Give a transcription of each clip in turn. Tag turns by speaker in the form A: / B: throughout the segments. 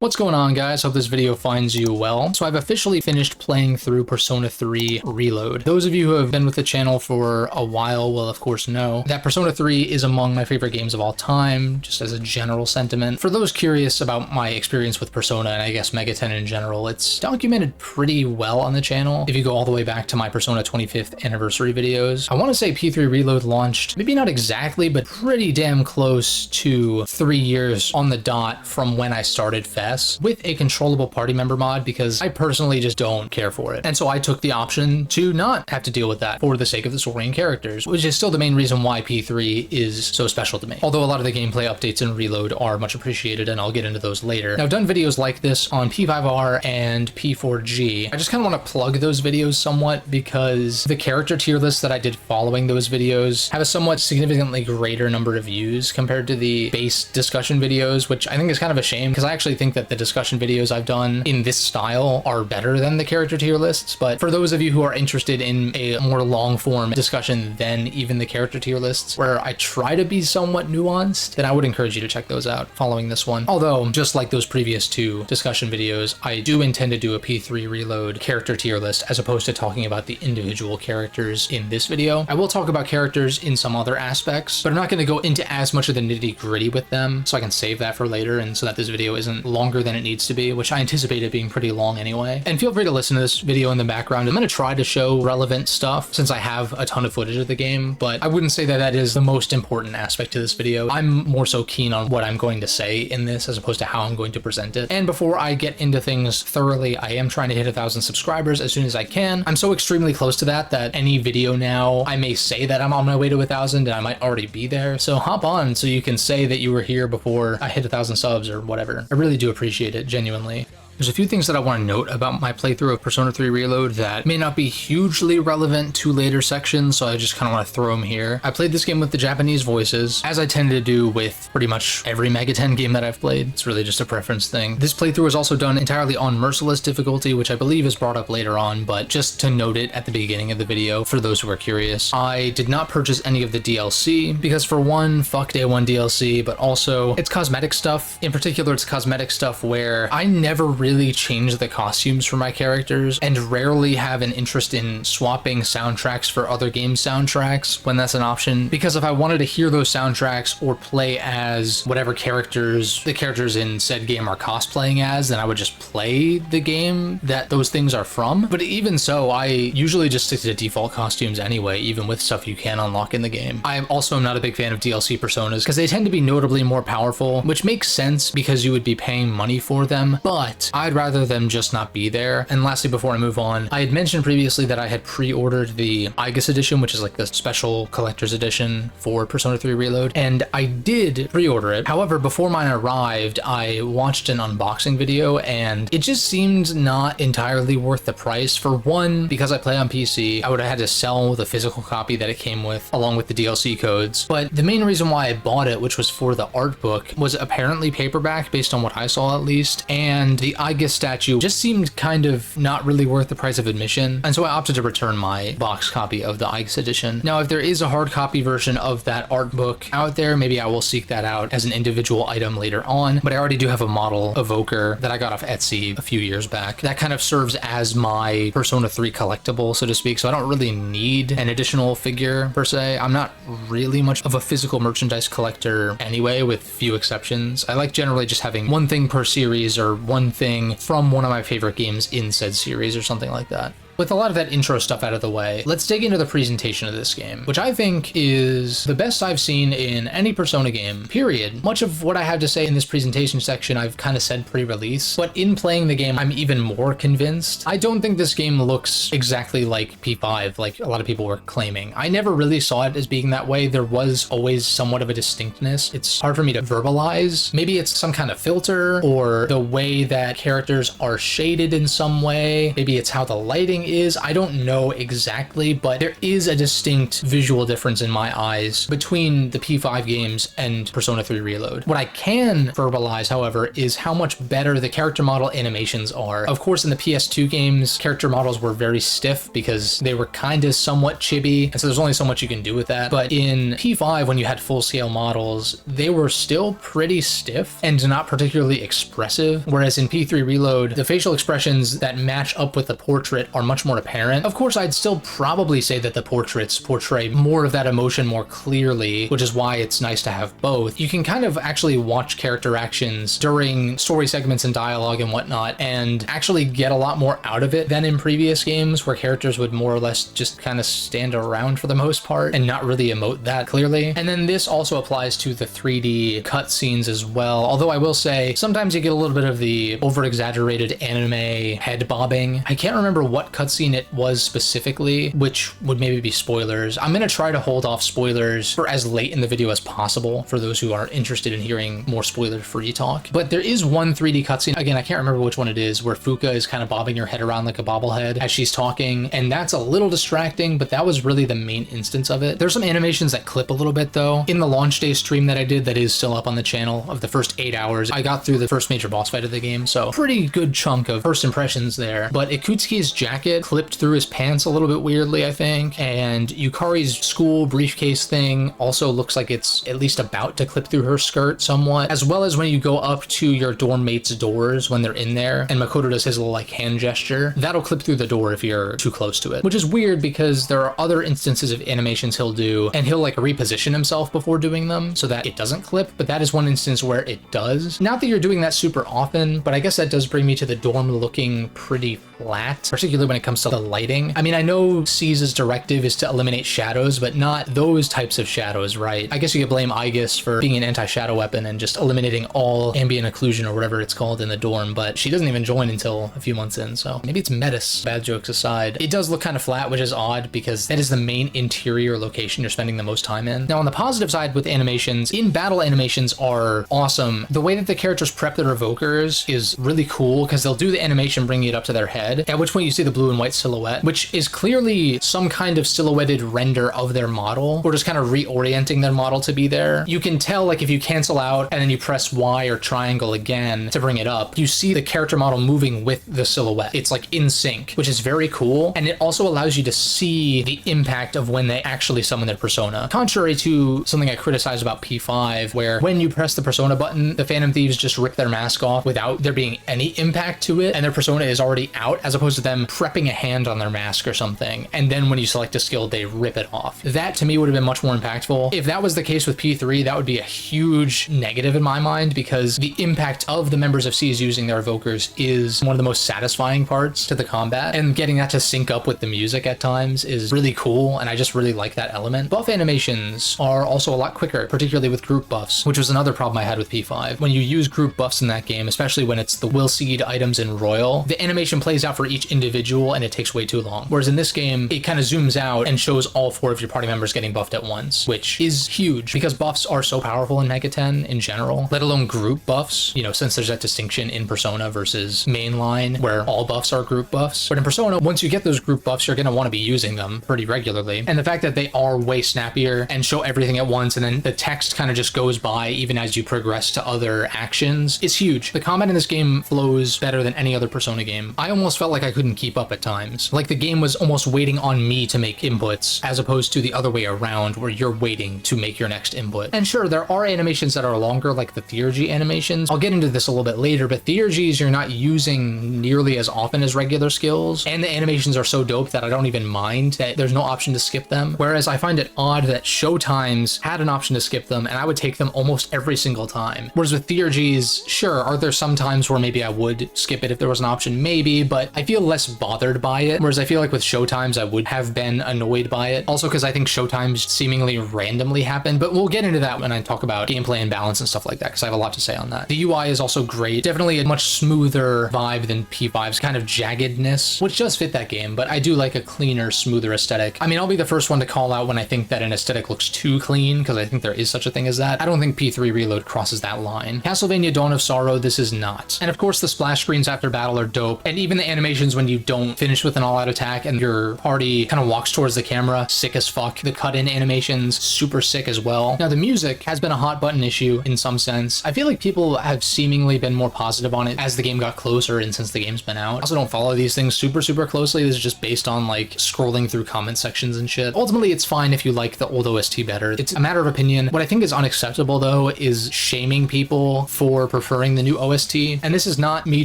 A: What's going on, guys? Hope this video finds you well. So I've officially finished playing through Persona 3 Reload. Those of you who have been with the channel for a while will of course know that Persona 3 is among my favorite games of all time, just as a general sentiment. For those curious about my experience with Persona, and I guess Mega 10 in general, it's documented pretty well on the channel. If you go all the way back to my Persona 25th anniversary videos, I want to say P3 Reload launched, maybe not exactly, but pretty damn close to 3 years on the dot from when I started Fest with a controllable party member mod, because I personally just don't care for it. And so I took the option to not have to deal with that for the sake of the story and characters, which is still the main reason why P3 is so special to me. Although a lot of the gameplay updates in Reload are much appreciated, and I'll get into those later. Now, I've done videos like this on P5R and P4G. I just kind of want to plug those videos somewhat because the character tier lists that I did following those videos have a somewhat significantly greater number of views compared to the base discussion videos, which I think is kind of a shame because I actually think that the discussion videos I've done in this style are better than the character tier lists. But for those of you who are interested in a more long form discussion than even the character tier lists, where I try to be somewhat nuanced, then I would encourage you to check those out following this one. Although, just like those previous two discussion videos, I do intend to do a P3 Reload character tier list as opposed to talking about the individual characters in this video. I will talk about characters in some other aspects, but I'm not going to go into as much of the nitty gritty with them, so I can save that for later and so that this video isn't longer than it needs to be, which I anticipate it being pretty long anyway. And feel free to listen to this video in the background. I'm going to try to show relevant stuff since I have a ton of footage of the game, but I wouldn't say that that is the most important aspect to this video. I'm more so keen on what I'm going to say in this as opposed to how I'm going to present it. And before I get into things thoroughly, I am trying to hit 1,000 subscribers as soon as I can. I'm so extremely close to that any video now, I may say that I'm on my way to 1,000 and I might already be there. So hop on so you can say that you were here before I hit 1,000 subs or whatever. I really do appreciate it, genuinely. There's a few things that I want to note about my playthrough of Persona 3 Reload that may not be hugely relevant to later sections, so I just kind of want to throw them here. I played this game with the Japanese voices, as I tend to do with pretty much every Mega 10 game that I've played. It's really just a preference thing. This playthrough was also done entirely on Merciless difficulty, which I believe is brought up later on, but just to note it at the beginning of the video for those who are curious. I did not purchase any of the DLC, because for one, fuck Day 1 DLC, but also it's cosmetic stuff. In particular, it's cosmetic stuff where I never really change the costumes for my characters and rarely have an interest in swapping soundtracks for other game soundtracks when that's an option, because if I wanted to hear those soundtracks or play as whatever characters the characters in said game are cosplaying as, then I would just play the game that those things are from. But even so, I usually just stick to the default costumes anyway, even with stuff you can unlock in the game. I also am not a big fan of DLC personas because they tend to be notably more powerful, which makes sense because you would be paying money for them, but I'd rather them just not be there. And lastly, before I move on, I had mentioned previously that I had pre-ordered the Aegis edition, which is like the special collector's edition for Persona 3 Reload, and I did pre-order it. However, before mine arrived, I watched an unboxing video and it just seemed not entirely worth the price. For one, because I play on PC, I would have had to sell the physical copy that it came with along with the DLC codes. But the main reason why I bought it, which was for the art book, was apparently paperback based on what I saw at least, and the Aegis statue just seemed kind of not really worth the price of admission, and so I opted to return my box copy of the Aegis edition. Now, if there is a hard copy version of that art book out there, maybe I will seek that out as an individual item later on, but I already do have a model evoker that I got off Etsy a few years back that kind of serves as my Persona 3 collectible, so to speak, so I don't really need an additional figure per se. I'm not really much of a physical merchandise collector anyway, with few exceptions. I like generally just having one thing per series or one thing from one of my favorite games in said series or something like that. With a lot of that intro stuff out of the way, let's dig into the presentation of this game, which I think is the best I've seen in any Persona game, period. Much of what I have to say in this presentation section I've kind of said pre-release, but in playing the game I'm even more convinced. I don't think this game looks exactly like P5 like a lot of people were claiming. I never really saw it as being that way. There was always somewhat of a distinctness. It's hard for me to verbalize. Maybe it's some kind of filter or the way that characters are shaded in some way. Maybe it's how the lighting is. I don't know exactly, but there is a distinct visual difference in my eyes between the P5 games and Persona 3 Reload. What I can verbalize, however, is how much better the character model animations are. Of course, in the PS2 games, character models were very stiff because they were kind of somewhat chibi, and so there's only so much you can do with that. But in P5, when you had full-scale models, they were still pretty stiff and not particularly expressive, whereas in P3 Reload, the facial expressions that match up with the portrait are much more apparent. Of course, I'd still probably say that the portraits portray more of that emotion more clearly, which is why it's nice to have both. You can kind of actually watch character actions during story segments and dialogue and whatnot, and actually get a lot more out of it than in previous games where characters would more or less just kind of stand around for the most part and not really emote that clearly. And then this also applies to the 3D cutscenes as well, although I will say sometimes you get a little bit of the over-exaggerated anime head bobbing. I can't remember what cutscene it was specifically, which would maybe be spoilers. I'm going to try to hold off spoilers for as late in the video as possible for those who are interested in hearing more spoiler-free talk. But there is one 3D cutscene, again, I can't remember which one it is, where Fuka is kind of bobbing her head around like a bobblehead as she's talking, and that's a little distracting, but that was really the main instance of it. There's some animations that clip a little bit though. In the launch day stream that I did, that is still up on the channel, of the first 8 hours, I got through the first major boss fight of the game, so pretty good chunk of first impressions there. But Ikutsuki's jacket clipped through his pants a little bit weirdly, I think, and Yukari's school briefcase thing also looks like it's at least about to clip through her skirt somewhat, as well as when you go up to your dorm mates' doors when they're in there, and Makoto does his little like hand gesture, that'll clip through the door if you're too close to it, which is weird because there are other instances of animations he'll do, and he'll like reposition himself before doing them so that it doesn't clip, but that is one instance where it does. Not that you're doing that super often, but I guess that does bring me to the dorm looking pretty flat, particularly when it comes to the lighting. I mean, I know C's directive is to eliminate shadows, but not those types of shadows, right? I guess you could blame Aegis for being an anti-shadow weapon and just eliminating all ambient occlusion or whatever it's called in the dorm, but she doesn't even join until a few months in, so maybe it's Metis. Bad jokes aside, it does look kind of flat, which is odd because that is the main interior location you're spending the most time in. Now, on the positive side with animations, in-battle animations are awesome. The way that the characters prep their evokers is really cool because they'll do the animation bringing it up to their head, at which point you see the blue and white silhouette, which is clearly some kind of silhouetted render of their model, or just kind of reorienting their model to be there. You can tell, like, if you cancel out and then you press Y or triangle again to bring it up, you see the character model moving with the silhouette. It's like in sync, which is very cool, and it also allows you to see the impact of when they actually summon their persona. Contrary to something I criticize about P5, where when you press the persona button, the Phantom Thieves just rip their mask off without there being any impact to it, and their persona is already out, as opposed to them prepping a hand on their mask or something, and then when you select a skill, they rip it off. That, to me, would have been much more impactful. If that was the case with P3, that would be a huge negative in my mind, because the impact of the members of C's using their evokers is one of the most satisfying parts to the combat, and getting that to sync up with the music at times is really cool, and I just really like that element. Buff animations are also a lot quicker, particularly with group buffs, which was another problem I had with P5. When you use group buffs in that game, especially when it's the Will Seed items in Royal, the animation plays out for each individual and it takes way too long. Whereas in this game, it kind of zooms out and shows all 4 of your party members getting buffed at once, which is huge because buffs are so powerful in Mega 10 in general, let alone group buffs, you know, since there's that distinction in Persona versus mainline where all buffs are group buffs. But in Persona, once you get those group buffs, you're going to want to be using them pretty regularly. And the fact that they are way snappier and show everything at once, and then the text kind of just goes by even as you progress to other actions, is huge. The combat in this game flows better than any other Persona game. I almost felt like I couldn't keep up at times. Like the game was almost waiting on me to make inputs, as opposed to the other way around where you're waiting to make your next input. And sure, there are animations that are longer, like the Theurgy animations. I'll get into this a little bit later, but Theurgies you're not using nearly as often as regular skills, and the animations are so dope that I don't even mind that there's no option to skip them. Whereas I find it odd that Showtimes had an option to skip them, and I would take them almost every single time. Whereas with Theurgies, sure, are there some times where maybe I would skip it if there was an option? Maybe, but I feel less bothered by it. Whereas I feel like with Showtimes, I would have been annoyed by it. Also because I think Showtimes seemingly randomly happen, but we'll get into that when I talk about gameplay and balance and stuff like that, because I have a lot to say on that. The UI is also great. Definitely a much smoother vibe than P5's kind of jaggedness, which does fit that game, but I do like a cleaner, smoother aesthetic. I mean, I'll be the first one to call out when I think that an aesthetic looks too clean, because I think there is such a thing as that. I don't think P3 Reload crosses that line. Castlevania Dawn of Sorrow, this is not. And of course, the splash screens after battle are dope, and even the animations when you don't finish with an all-out attack and your party kind of walks towards the camera, sick as fuck. The cut-in animations, super sick as well. Now, the music has been a hot button issue in some sense. I feel like people have seemingly been more positive on it as the game got closer and since the game's been out. I also don't follow these things super closely. This is just based on like scrolling through comment sections and shit. Ultimately, it's fine if you like the old OST better. It's a matter of opinion. What I think is unacceptable though is shaming people for preferring the new OST. And this is not me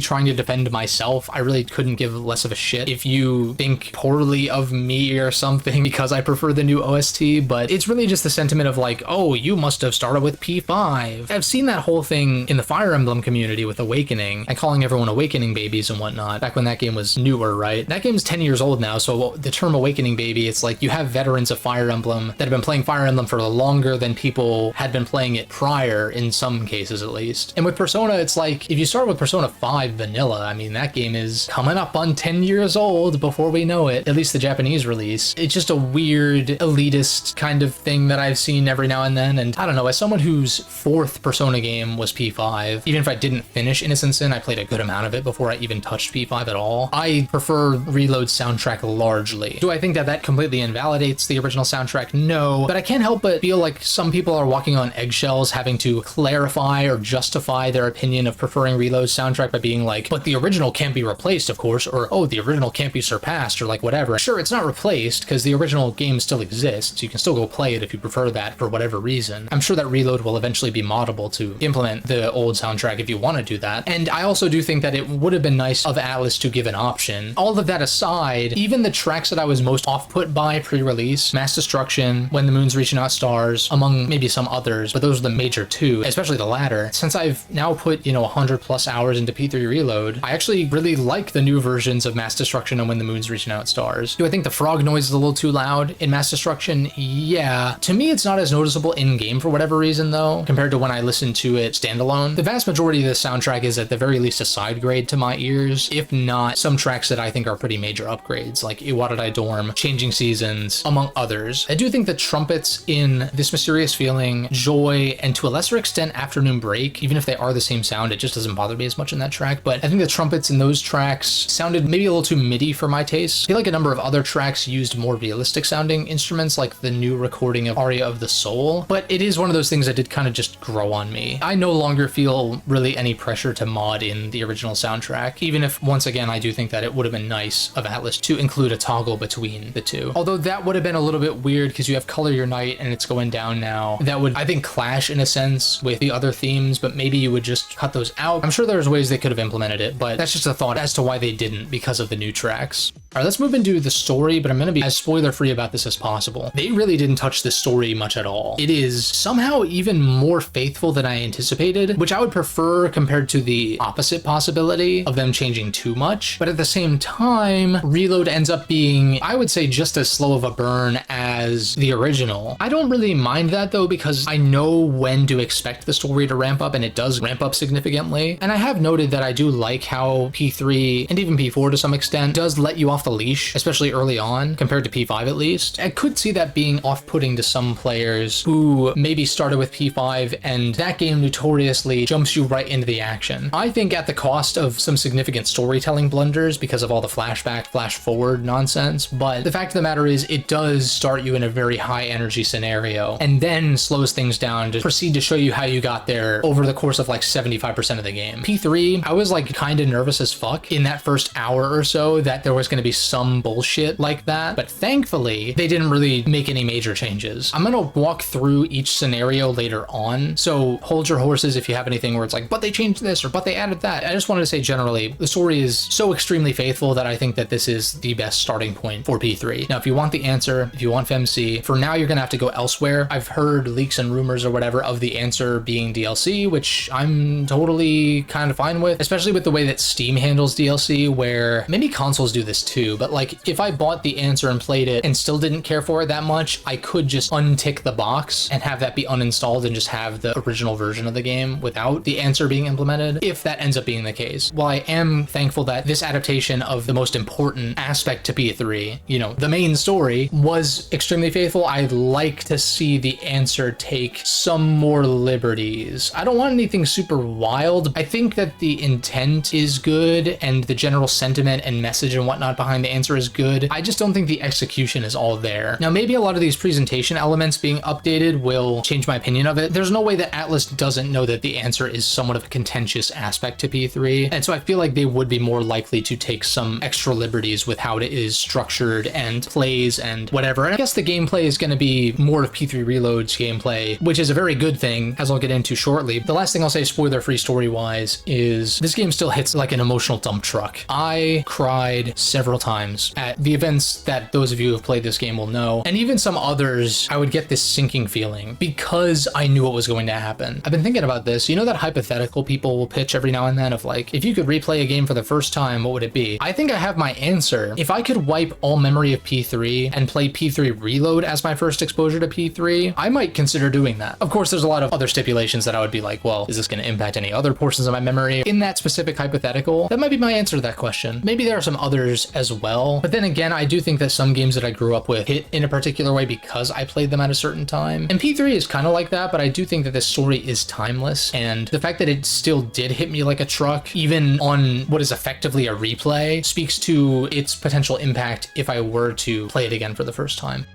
A: trying to defend myself. I really couldn't give less of a shit if you think poorly of me or something because I prefer the new OST, but it's really just the sentiment of like, oh, you must have started with P5. I've seen that whole thing in the Fire Emblem community with Awakening and calling everyone Awakening babies and whatnot, back when that game was newer, right? That game's 10 years old now, so the term Awakening baby, it's like you have veterans of Fire Emblem that have been playing Fire Emblem for longer than people had been playing it prior, in some cases at least. And with Persona, it's like, if you start with Persona 5 vanilla, I mean, that game is coming up on 10 years old before we know it, at least the Japanese release. It's just a weird elitist kind of thing that I've seen every now and then, and I don't know, as someone whose fourth Persona game was P5, even if I didn't finish Innocent Sin, I played a good amount of it before I even touched P5 at all. I prefer Reload's soundtrack largely. Do I think that that completely invalidates the original soundtrack? No, but I can't help but feel like some people are walking on eggshells having to clarify or justify their opinion of preferring Reload's soundtrack by being like, but the original can't be replaced, of course, or oh, the original can't be surpassed, or like whatever. Sure, it's not replaced because the original game still exists. You can still go play it if you prefer that for whatever reason. I'm sure that Reload will eventually be moddable to implement the old soundtrack if you want to do that. And I also do think that it would have been nice of Atlas to give an option. All of that aside, even the tracks that I was most off-put by pre-release, Mass Destruction, When the Moon's Reaching Out Stars, among maybe some others, but those are the major two, especially the latter. Since I've now put, 100 plus hours into P3 Reload, I actually really like the new versions of Mass Destruction and When the Moon's Reaching Out Stars. Do I think the frog noise is a little too loud in Mass Destruction? Yeah. To me, it's not as noticeable in-game for whatever reason, though, compared to when I listen to it standalone. The vast majority of the soundtrack is at the very least a side grade to my ears, if not some tracks that I think are pretty major upgrades, like Iwatodai Dorm, Changing Seasons, among others. I do think the trumpets in This Mysterious Feeling, Joy, and to a lesser extent Afternoon Break, even if they are the same sound, it just doesn't bother me as much in that track, but I think the trumpets in those tracks sounded maybe a little too MIDI for my taste. I feel like a number of other tracks used more realistic sounding instruments, like the new recording of Aria of the Soul, but it is one of those things that did kind of just grow on me. I no longer feel really any pressure to mod in the original soundtrack, even if, once again, I do think that it would have been nice of Atlas to include a toggle between the two. Although that would have been a little bit weird because you have Color Your Night and it's going down now. That would, I think, clash in a sense with the other themes, but maybe you would just cut those out. I'm sure there's ways they could have implemented it, but that's just a thought as to why they didn't because of the new tracks. All right, let's move into the story, but I'm going to be as spoiler-free about this as possible. They really didn't touch this story much at all. It is somehow even more faithful than I anticipated, which I would prefer compared to the opposite possibility of them changing too much. But at the same time, Reload ends up being, I would say, just as slow of a burn as the original. I don't really mind that though, because I know when to expect the story to ramp up, and it does ramp up significantly. And I have noted that I do like how P3 and even P4 to some extent does let you off the leash, especially early on, compared to P5 at least. I could see that being off-putting to some players who maybe started with P5 and that game notoriously jumps you right into the action. I think at the cost of some significant storytelling blunders because of all the flashback, flash forward nonsense, but the fact of the matter is it does start you in a very high energy scenario and then slows things down to proceed to show you how you got there over the course of like 75% of the game. P3, I was like kind of nervous as fuck in that first hour or so that there was going to be some bullshit like that, but thankfully they didn't really make any major changes. I'm gonna walk through each scenario later on, so hold your horses if you have anything where it's like, but they changed this or but they added that. I just wanted to say generally, the story is so extremely faithful that I think that this is the best starting point for P3. Now, if you want the answer, if you want FemC, for now you're gonna have to go elsewhere. I've heard leaks and rumors or whatever of the answer being DLC, which I'm totally kind of fine with, especially with the way that Steam handles DLC, where maybe consoles do this too, but like if I bought the answer and played it and still didn't care for it that much, I could just untick the box and have that be uninstalled and just have the original version of the game without the answer being implemented, if that ends up being the case. While I am thankful that this adaptation of the most important aspect to P3, the main story, was extremely faithful, I'd like to see the answer take some more liberties. I don't want anything super wild. I think that the intent is good and the general sentiment and message and whatnot behind behind the answer is good. I just don't think the execution is all there. Now, maybe a lot of these presentation elements being updated will change my opinion of it. There's no way that Atlas doesn't know that the answer is somewhat of a contentious aspect to P3, and so I feel like they would be more likely to take some extra liberties with how it is structured and plays and whatever. And I guess the gameplay is going to be more of P3 Reload's gameplay, which is a very good thing, as I'll get into shortly. The last thing I'll say spoiler-free story-wise is this game still hits like an emotional dump truck. I cried several times at the events that those of you who have played this game will know, and even some others, I would get this sinking feeling because I knew what was going to happen. I've been thinking about this. You know that hypothetical people will pitch every now and then of like, if you could replay a game for the first time, what would it be? I think I have my answer. If I could wipe all memory of P3 and play P3 Reload as my first exposure to P3, I might consider doing that. Of course, there's a lot of other stipulations that I would be like, well, is this going to impact any other portions of my memory? In that specific hypothetical, that might be my answer to that question. Maybe there are some others as well, but then again, I do think that some games that I grew up with hit in a particular way because I played them at a certain time. And P3 is kind of like that, but I do think that this story is timeless, and the fact that it still did hit me like a truck, even on what is effectively a replay, speaks to its potential impact if I were to play it again for the first time.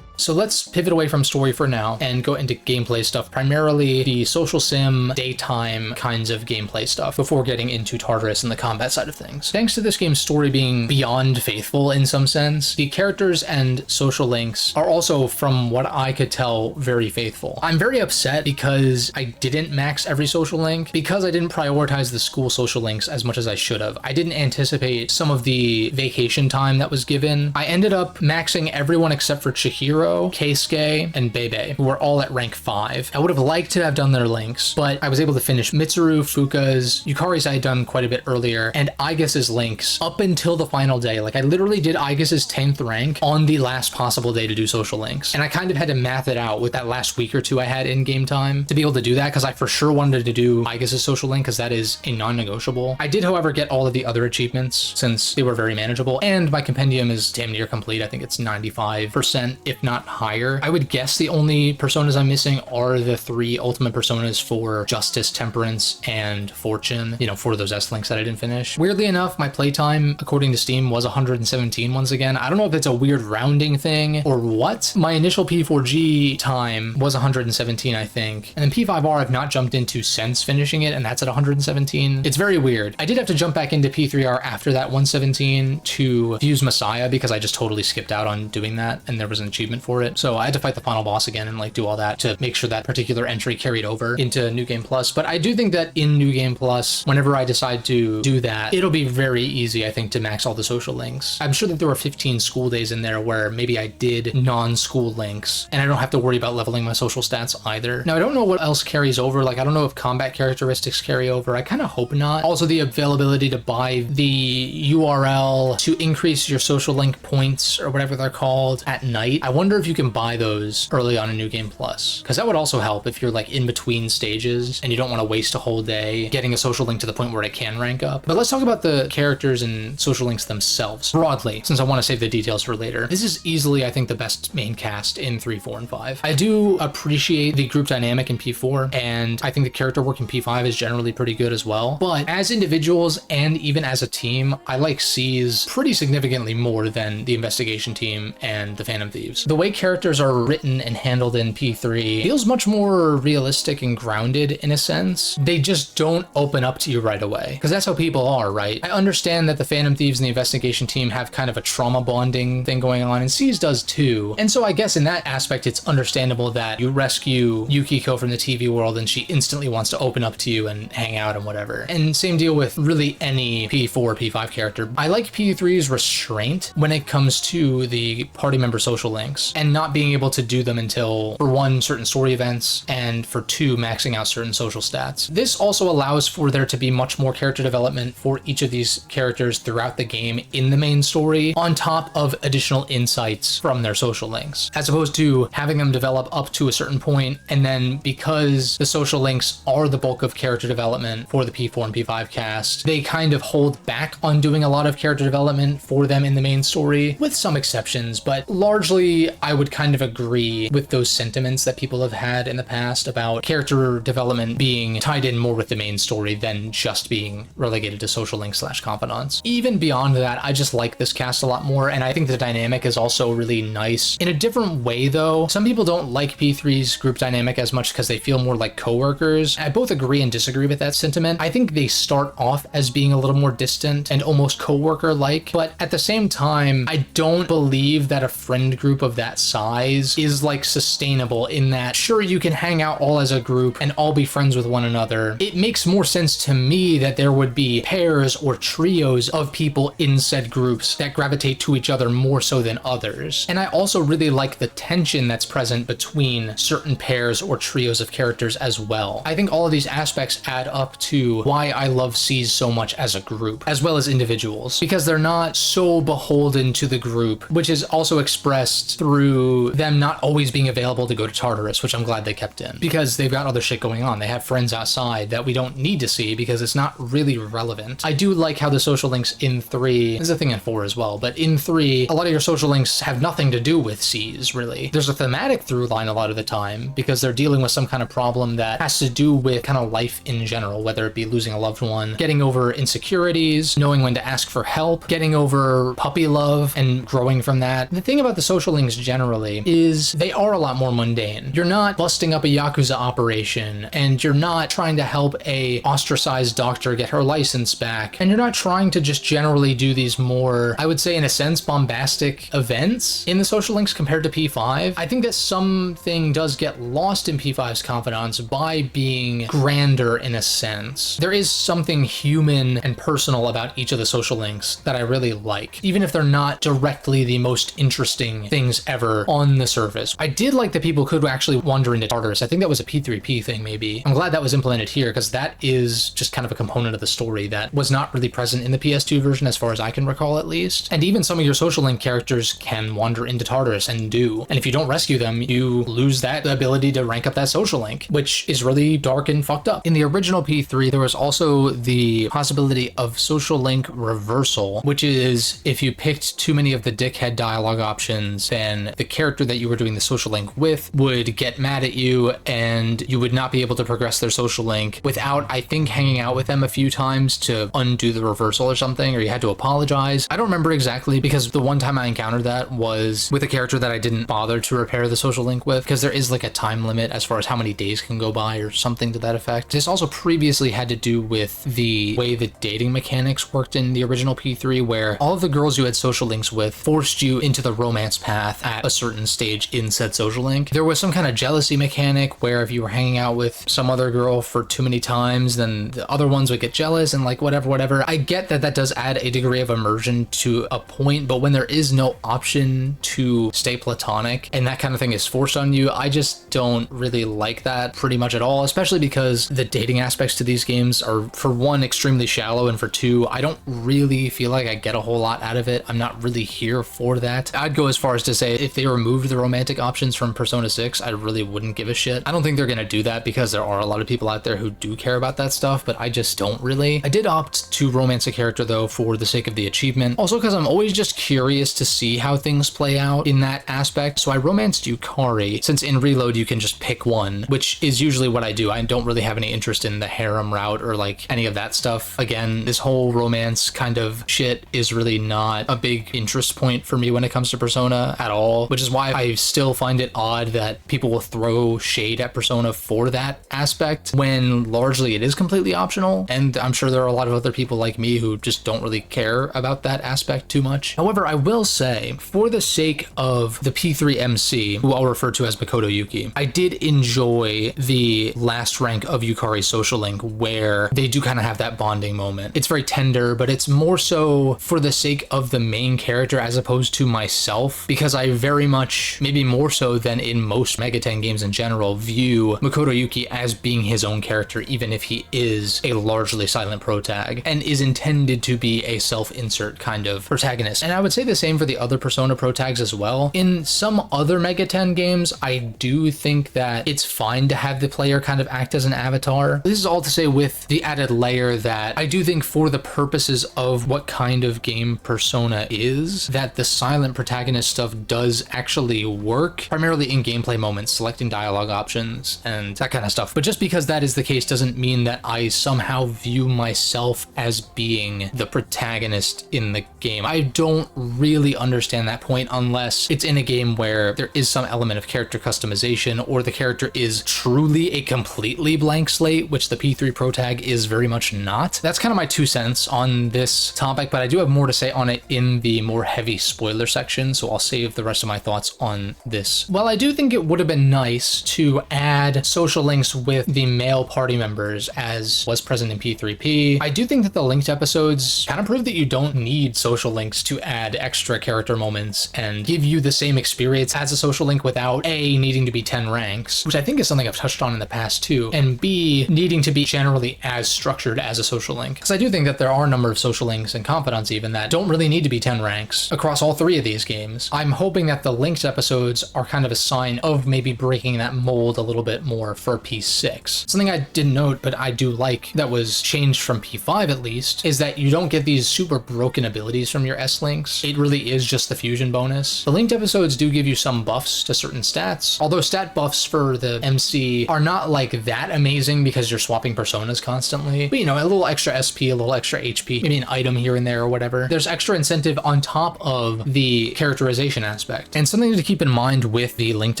A: So let's pivot away from story for now and go into gameplay stuff, primarily the social sim, daytime kinds of gameplay stuff, before getting into Tartarus and the combat side of things. Thanks to this game's story being beyond faithful in some sense, the characters and social links are also, from what I could tell, very faithful. I'm very upset because I didn't max every social link, because I didn't prioritize the school social links as much as I should have. I didn't anticipate some of the vacation time that was given. I ended up maxing everyone except for Chihiro, Keisuke, and Bebe, who were all at rank 5. I would have liked to have done their links, but I was able to finish Mitsuru, Fuka's, Yukari's I had done quite a bit earlier, and Aigus's links up until the final day. Like, I literally did Aigus's 10th rank on the last possible day to do social links, and I kind of had to math it out with that last week or two I had in game time to be able to do that, because I for sure wanted to do Aigus's social link, because that is a non-negotiable. I did, however, get all of the other achievements since they were very manageable, and my compendium is damn near complete. I think it's 95%, if not higher. I would guess the only personas I'm missing are the 3 ultimate personas for Justice, Temperance, and Fortune, you know, for those S-links that I didn't finish. Weirdly enough, my playtime, according to Steam, was 117 once again. I don't know if it's a weird rounding thing or what. My initial P4G time was 117, I think. And then P5R I've not jumped into since finishing it, and that's at 117. It's very weird. I did have to jump back into P3R after that 117 to fuse Messiah, because I just totally skipped out on doing that, and there was an achievement for it. So I had to fight the final boss again and like do all that to make sure that particular entry carried over into New Game Plus. But I do think that in New Game Plus, whenever I decide to do that, it'll be very easy, I think, to max all the social links. I'm sure that there were 15 school days in there where maybe I did non-school links, and I don't have to worry about leveling my social stats either. Now, I don't know what else carries over. Like, I don't know if combat characteristics carry over. I kind of hope not. Also, the availability to buy the URL to increase your social link points or whatever they're called at night. I wonder if you can buy those early on in New Game Plus, because that would also help if you're like in between stages and you don't want to waste a whole day getting a social link to the point where it can rank up. But let's talk about the characters and social links themselves broadly, since I want to save the details for later. This is easily, I think, the best main cast in 3, 4, and 5. I do appreciate the group dynamic in P4, and I think the character work in P5 is generally pretty good as well. But as individuals and even as a team, I like C's pretty significantly more than the investigation team and the Phantom Thieves. The way characters are written and handled in P3 feels much more realistic and grounded in a sense. They just don't open up to you right away, because that's how people are, right? I understand that the Phantom Thieves and the investigation team have kind of a trauma bonding thing going on, and C's does too. And so I guess in that aspect, it's understandable that you rescue Yukiko from the TV world and she instantly wants to open up to you and hang out and whatever. And same deal with really any P4, P5 character. I like P3's restraint when it comes to the party member social links, and not being able to do them until, for 1, certain story events, and for 2, maxing out certain social stats. This also allows for there to be much more character development for each of these characters throughout the game in the main story, on top of additional insights from their social links, as opposed to having them develop up to a certain point, and then because the social links are the bulk of character development for the P4 and P5 cast, they kind of hold back on doing a lot of character development for them in the main story, with some exceptions, but largely I would kind of agree with those sentiments that people have had in the past about character development being tied in more with the main story than just being relegated to social links / confidants. Even beyond that, I just like this cast a lot more, and I think the dynamic is also really nice. In a different way though, some people don't like P3's group dynamic as much because they feel more like coworkers. I both agree and disagree with that sentiment. I think they start off as being a little more distant and almost coworker-like, but at the same time, I don't believe that a friend group of that size is like sustainable in that, sure, you can hang out all as a group and all be friends with one another. It makes more sense to me that there would be pairs or trios of people in said groups that gravitate to each other more so than others. And I also really like the tension that's present between certain pairs or trios of characters as well. I think all of these aspects add up to why I love C's so much as a group, as well as individuals, because they're not so beholden to the group, which is also expressed through them not always being available to go to Tartarus, which I'm glad they kept in, because they've got other shit going on. They have friends outside that we don't need to see because it's not really relevant. I do like how the social links in 3, there's a thing in 4 as well, but in 3, a lot of your social links have nothing to do with C's, really. There's a thematic through line a lot of the time because they're dealing with some kind of problem that has to do with kind of life in general, whether it be losing a loved one, getting over insecurities, knowing when to ask for help, getting over puppy love and growing from that. The thing about the social links generally is they are a lot more mundane. You're not busting up a Yakuza operation, and you're not trying to help a ostracized doctor get her license back, and you're not trying to just generally do these more, I would say in a sense, bombastic events in the social links compared to P5. I think that something does get lost in P5's confidants by being grander in a sense. There is something human and personal about each of the social links that I really like, even if they're not directly the most interesting things ever on the surface. I did like that people could actually wander into Tartarus. I think that was a P3P thing maybe. I'm glad that was implemented here because that is just kind of a component of the story that was not really present in the PS2 version as far as I can recall at least. And even some of your social link characters can wander into Tartarus and do. And if you don't rescue them, you lose that ability to rank up that social link, which is really dark and fucked up. In the original P3, there was also the possibility of social link reversal, which is if you picked too many of the dickhead dialogue options, then the character that you were doing the social link with would get mad at you and you would not be able to progress their social link without, I think, hanging out with them a few times to undo the reversal or something, or you had to apologize. I don't remember exactly because the one time I encountered that was with a character that I didn't bother to repair the social link with because there is like a time limit as far as how many days can go by or something to that effect. This also previously had to do with the way the dating mechanics worked in the original P3, where all of the girls you had social links with forced you into the romance path at a certain stage in said social link. There was some kind of jealousy mechanic where if you were hanging out with some other girl for too many times, then the other ones would get jealous and like whatever. I get that that does add a degree of immersion to a point, but when there is no option to stay platonic and that kind of thing is forced on you, I just don't really like that pretty much at all, especially because the dating aspects to these games are, for one, extremely shallow, and for two, I don't really feel like I get a whole lot out of it. I'm not really here for that. I'd go as far as to say if they removed the romantic options from Persona 6, I really wouldn't give a shit. I don't think they're gonna do that because there are a lot of people out there who do care about that stuff, but I just don't really. I did opt to romance a character though for the sake of the achievement, also because I'm always just curious to see how things play out in that aspect. So I romanced Yukari, since in Reload you can just pick one, which is usually what I do. I don't really have any interest in the harem route or like any of that stuff. Again, this whole romance kind of shit is really not a big interest point for me when it comes to Persona at all, which is why I still find it odd that people will throw shade at Persona for that aspect when largely it is completely optional. And I'm sure there are a lot of other people like me who just don't really care about that aspect too much. However, I will say, for the sake of the P3 MC, who I'll refer to as Makoto Yuki, I did enjoy the last rank of Yukari's social link where they do kind of have that bonding moment. It's very tender, but it's more so for the sake of the main character as opposed to myself, because I very much, maybe more so than in most Megaten games in general, view Makoto Yuki as being his own character, even if he is a largely silent protag and is intended to be a self-insert kind of protagonist. And I would say the same for the other Persona protags as well. In some other Megaten games, I do think that it's fine to have the player kind of act as an avatar. This is all to say with the added layer that I do think for the purposes of what kind of game Persona is, that the silent protagonist stuff does does actually work, primarily in gameplay moments, selecting dialogue options and that kind of stuff. But just because that is the case doesn't mean that I somehow view myself as being the protagonist in the game. I don't really understand that point unless it's in a game where there is some element of character customization or the character is truly a completely blank slate, which the P3 Pro Tag is very much not. That's kind of my 2 cents on this topic, but I do have more to say on it in the more heavy spoiler section, so I'll save the rest of my thoughts on this. While I do think it would have been nice to add social links with the male party members as was present in P3P, I do think that the linked episodes kind of prove that you don't need social links to add extra character moments and give you the same experience as a social link without A, needing to be 10 ranks, which I think is something I've touched on in the past too, and B, needing to be generally as structured as a social link. Because I do think that there are a number of social links and confidants even that don't really need to be 10 ranks across all 3 of these games. I'm hoping that the linked episodes are kind of a sign of maybe breaking that mold a little bit more for P6. Something I didn't note, but I do like that was changed from P5 at least, is that you don't get these super broken abilities from your S-links. It really is just the fusion bonus. The linked episodes do give you some buffs to certain stats, although stat buffs for the MC are not like that amazing because you're swapping personas constantly. But you know, a little extra SP, a little extra HP, maybe an item here and there or whatever. There's extra incentive on top of the characterization aspect. And something to keep in mind with the linked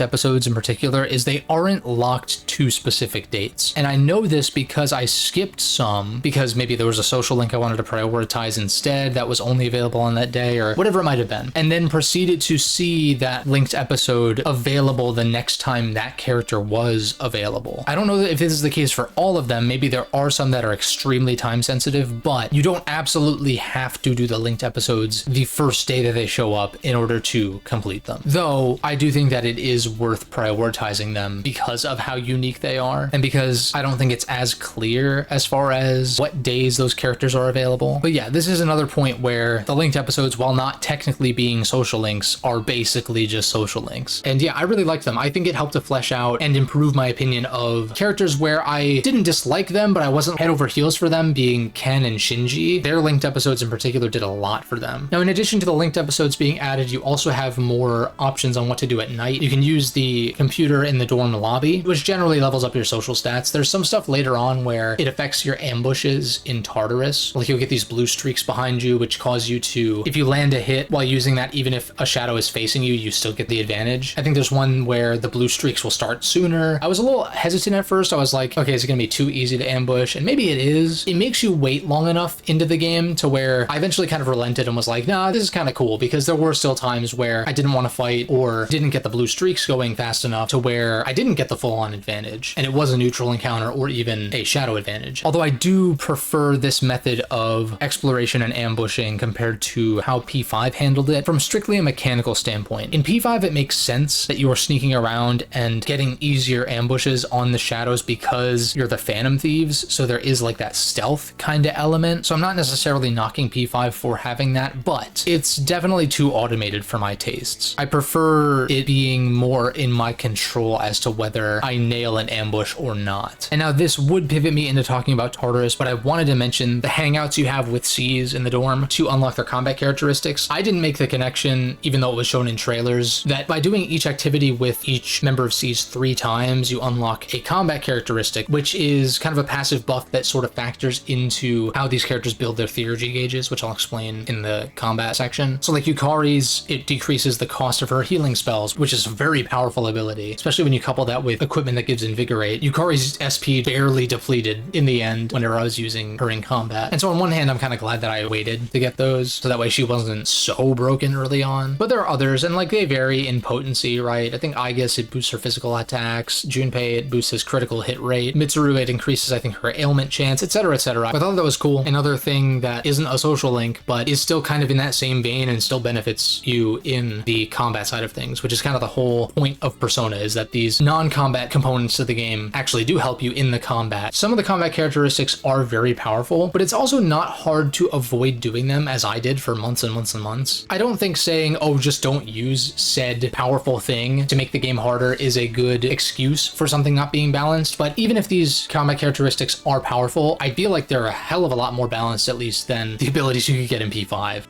A: episodes in particular is they aren't locked to specific dates. And I know this because I skipped some because maybe there was a social link I wanted to prioritize instead that was only available on that day or whatever it might have been, and then proceeded to see that linked episode available the next time that character was available. I don't know if this is the case for all of them. Maybe there are some that are extremely time sensitive, but you don't absolutely have to do the linked episodes the first day that they show up in order to complete them. Though I do think that it is worth prioritizing them because of how unique they are and because I don't think it's as clear as far as what days those characters are available. But yeah, this is another point where the linked episodes, while not technically being social links, are basically just social links. And yeah, I really liked them. I think it helped to flesh out and improve my opinion of characters where I didn't dislike them, but I wasn't head over heels for them, being Ken and Shinji. Their linked episodes in particular did a lot for them. Now, in addition to the linked episodes being added, you also have more options on what to do at night. You can use the computer in the dorm lobby, which generally levels up your social stats. There's some stuff later on where it affects your ambushes in Tartarus. Like you'll get these blue streaks behind you, which cause you to, if you land a hit while using that, even if a shadow is facing you, you still get the advantage. I think there's one where the blue streaks will start sooner. I was a little hesitant at first. I was like, okay, is it gonna be too easy to ambush? And maybe it is. It makes you wait long enough into the game to where I eventually kind of relented and was like, nah, this is kind of cool, because there were still times where I didn't want to fight or didn't get the blue streaks going fast enough to where I didn't get the full-on advantage, and it was a neutral encounter or even a shadow advantage. Although I do prefer this method of exploration and ambushing compared to how P5 handled it from strictly a mechanical standpoint. In P5, it makes sense that you are sneaking around and getting easier ambushes on the shadows because you're the Phantom Thieves, so there is like that stealth kind of element. So I'm not necessarily knocking P5 for having that, but it's definitely too automated for my tastes. I prefer it being more in my control as to whether I nail an ambush or not. And now this would pivot me into talking about Tartarus, but I wanted to mention the hangouts you have with C's in the dorm to unlock their combat characteristics. I didn't make the connection, even though it was shown in trailers, that by doing each activity with each member of C's 3 times, you unlock a combat characteristic, which is kind of a passive buff that sort of factors into how these characters build their theurgy gauges, which I'll explain in the combat section. So like Yukari's, it decreases the cost of her healing spells, which is a very powerful ability, especially when you couple that with equipment that gives Invigorate. Yukari's SP barely depleted in the end whenever I was using her in combat. And so on one hand, I'm kind of glad that I waited to get those, so that way she wasn't so broken early on. But there are others, and like they vary in potency, right? I think Aigis, it boosts her physical attacks. Junpei, it boosts his critical hit rate. Mitsuru, it increases, I think, her ailment chance, etc., etc. I thought that was cool. Another thing that isn't a social link, but is still kind of in that same vein and still benefits you in the combat side of things, which is kind of the whole point of Persona, is that these non-combat components of the game actually do help you in the combat. Some of the combat characteristics are very powerful, but it's also not hard to avoid doing them, as I did for months and months and months. I don't think saying, oh, just don't use said powerful thing to make the game harder is a good excuse for something not being balanced, but even if these combat characteristics are powerful, I feel like they're a hell of a lot more balanced, at least, than the abilities you could get in P5.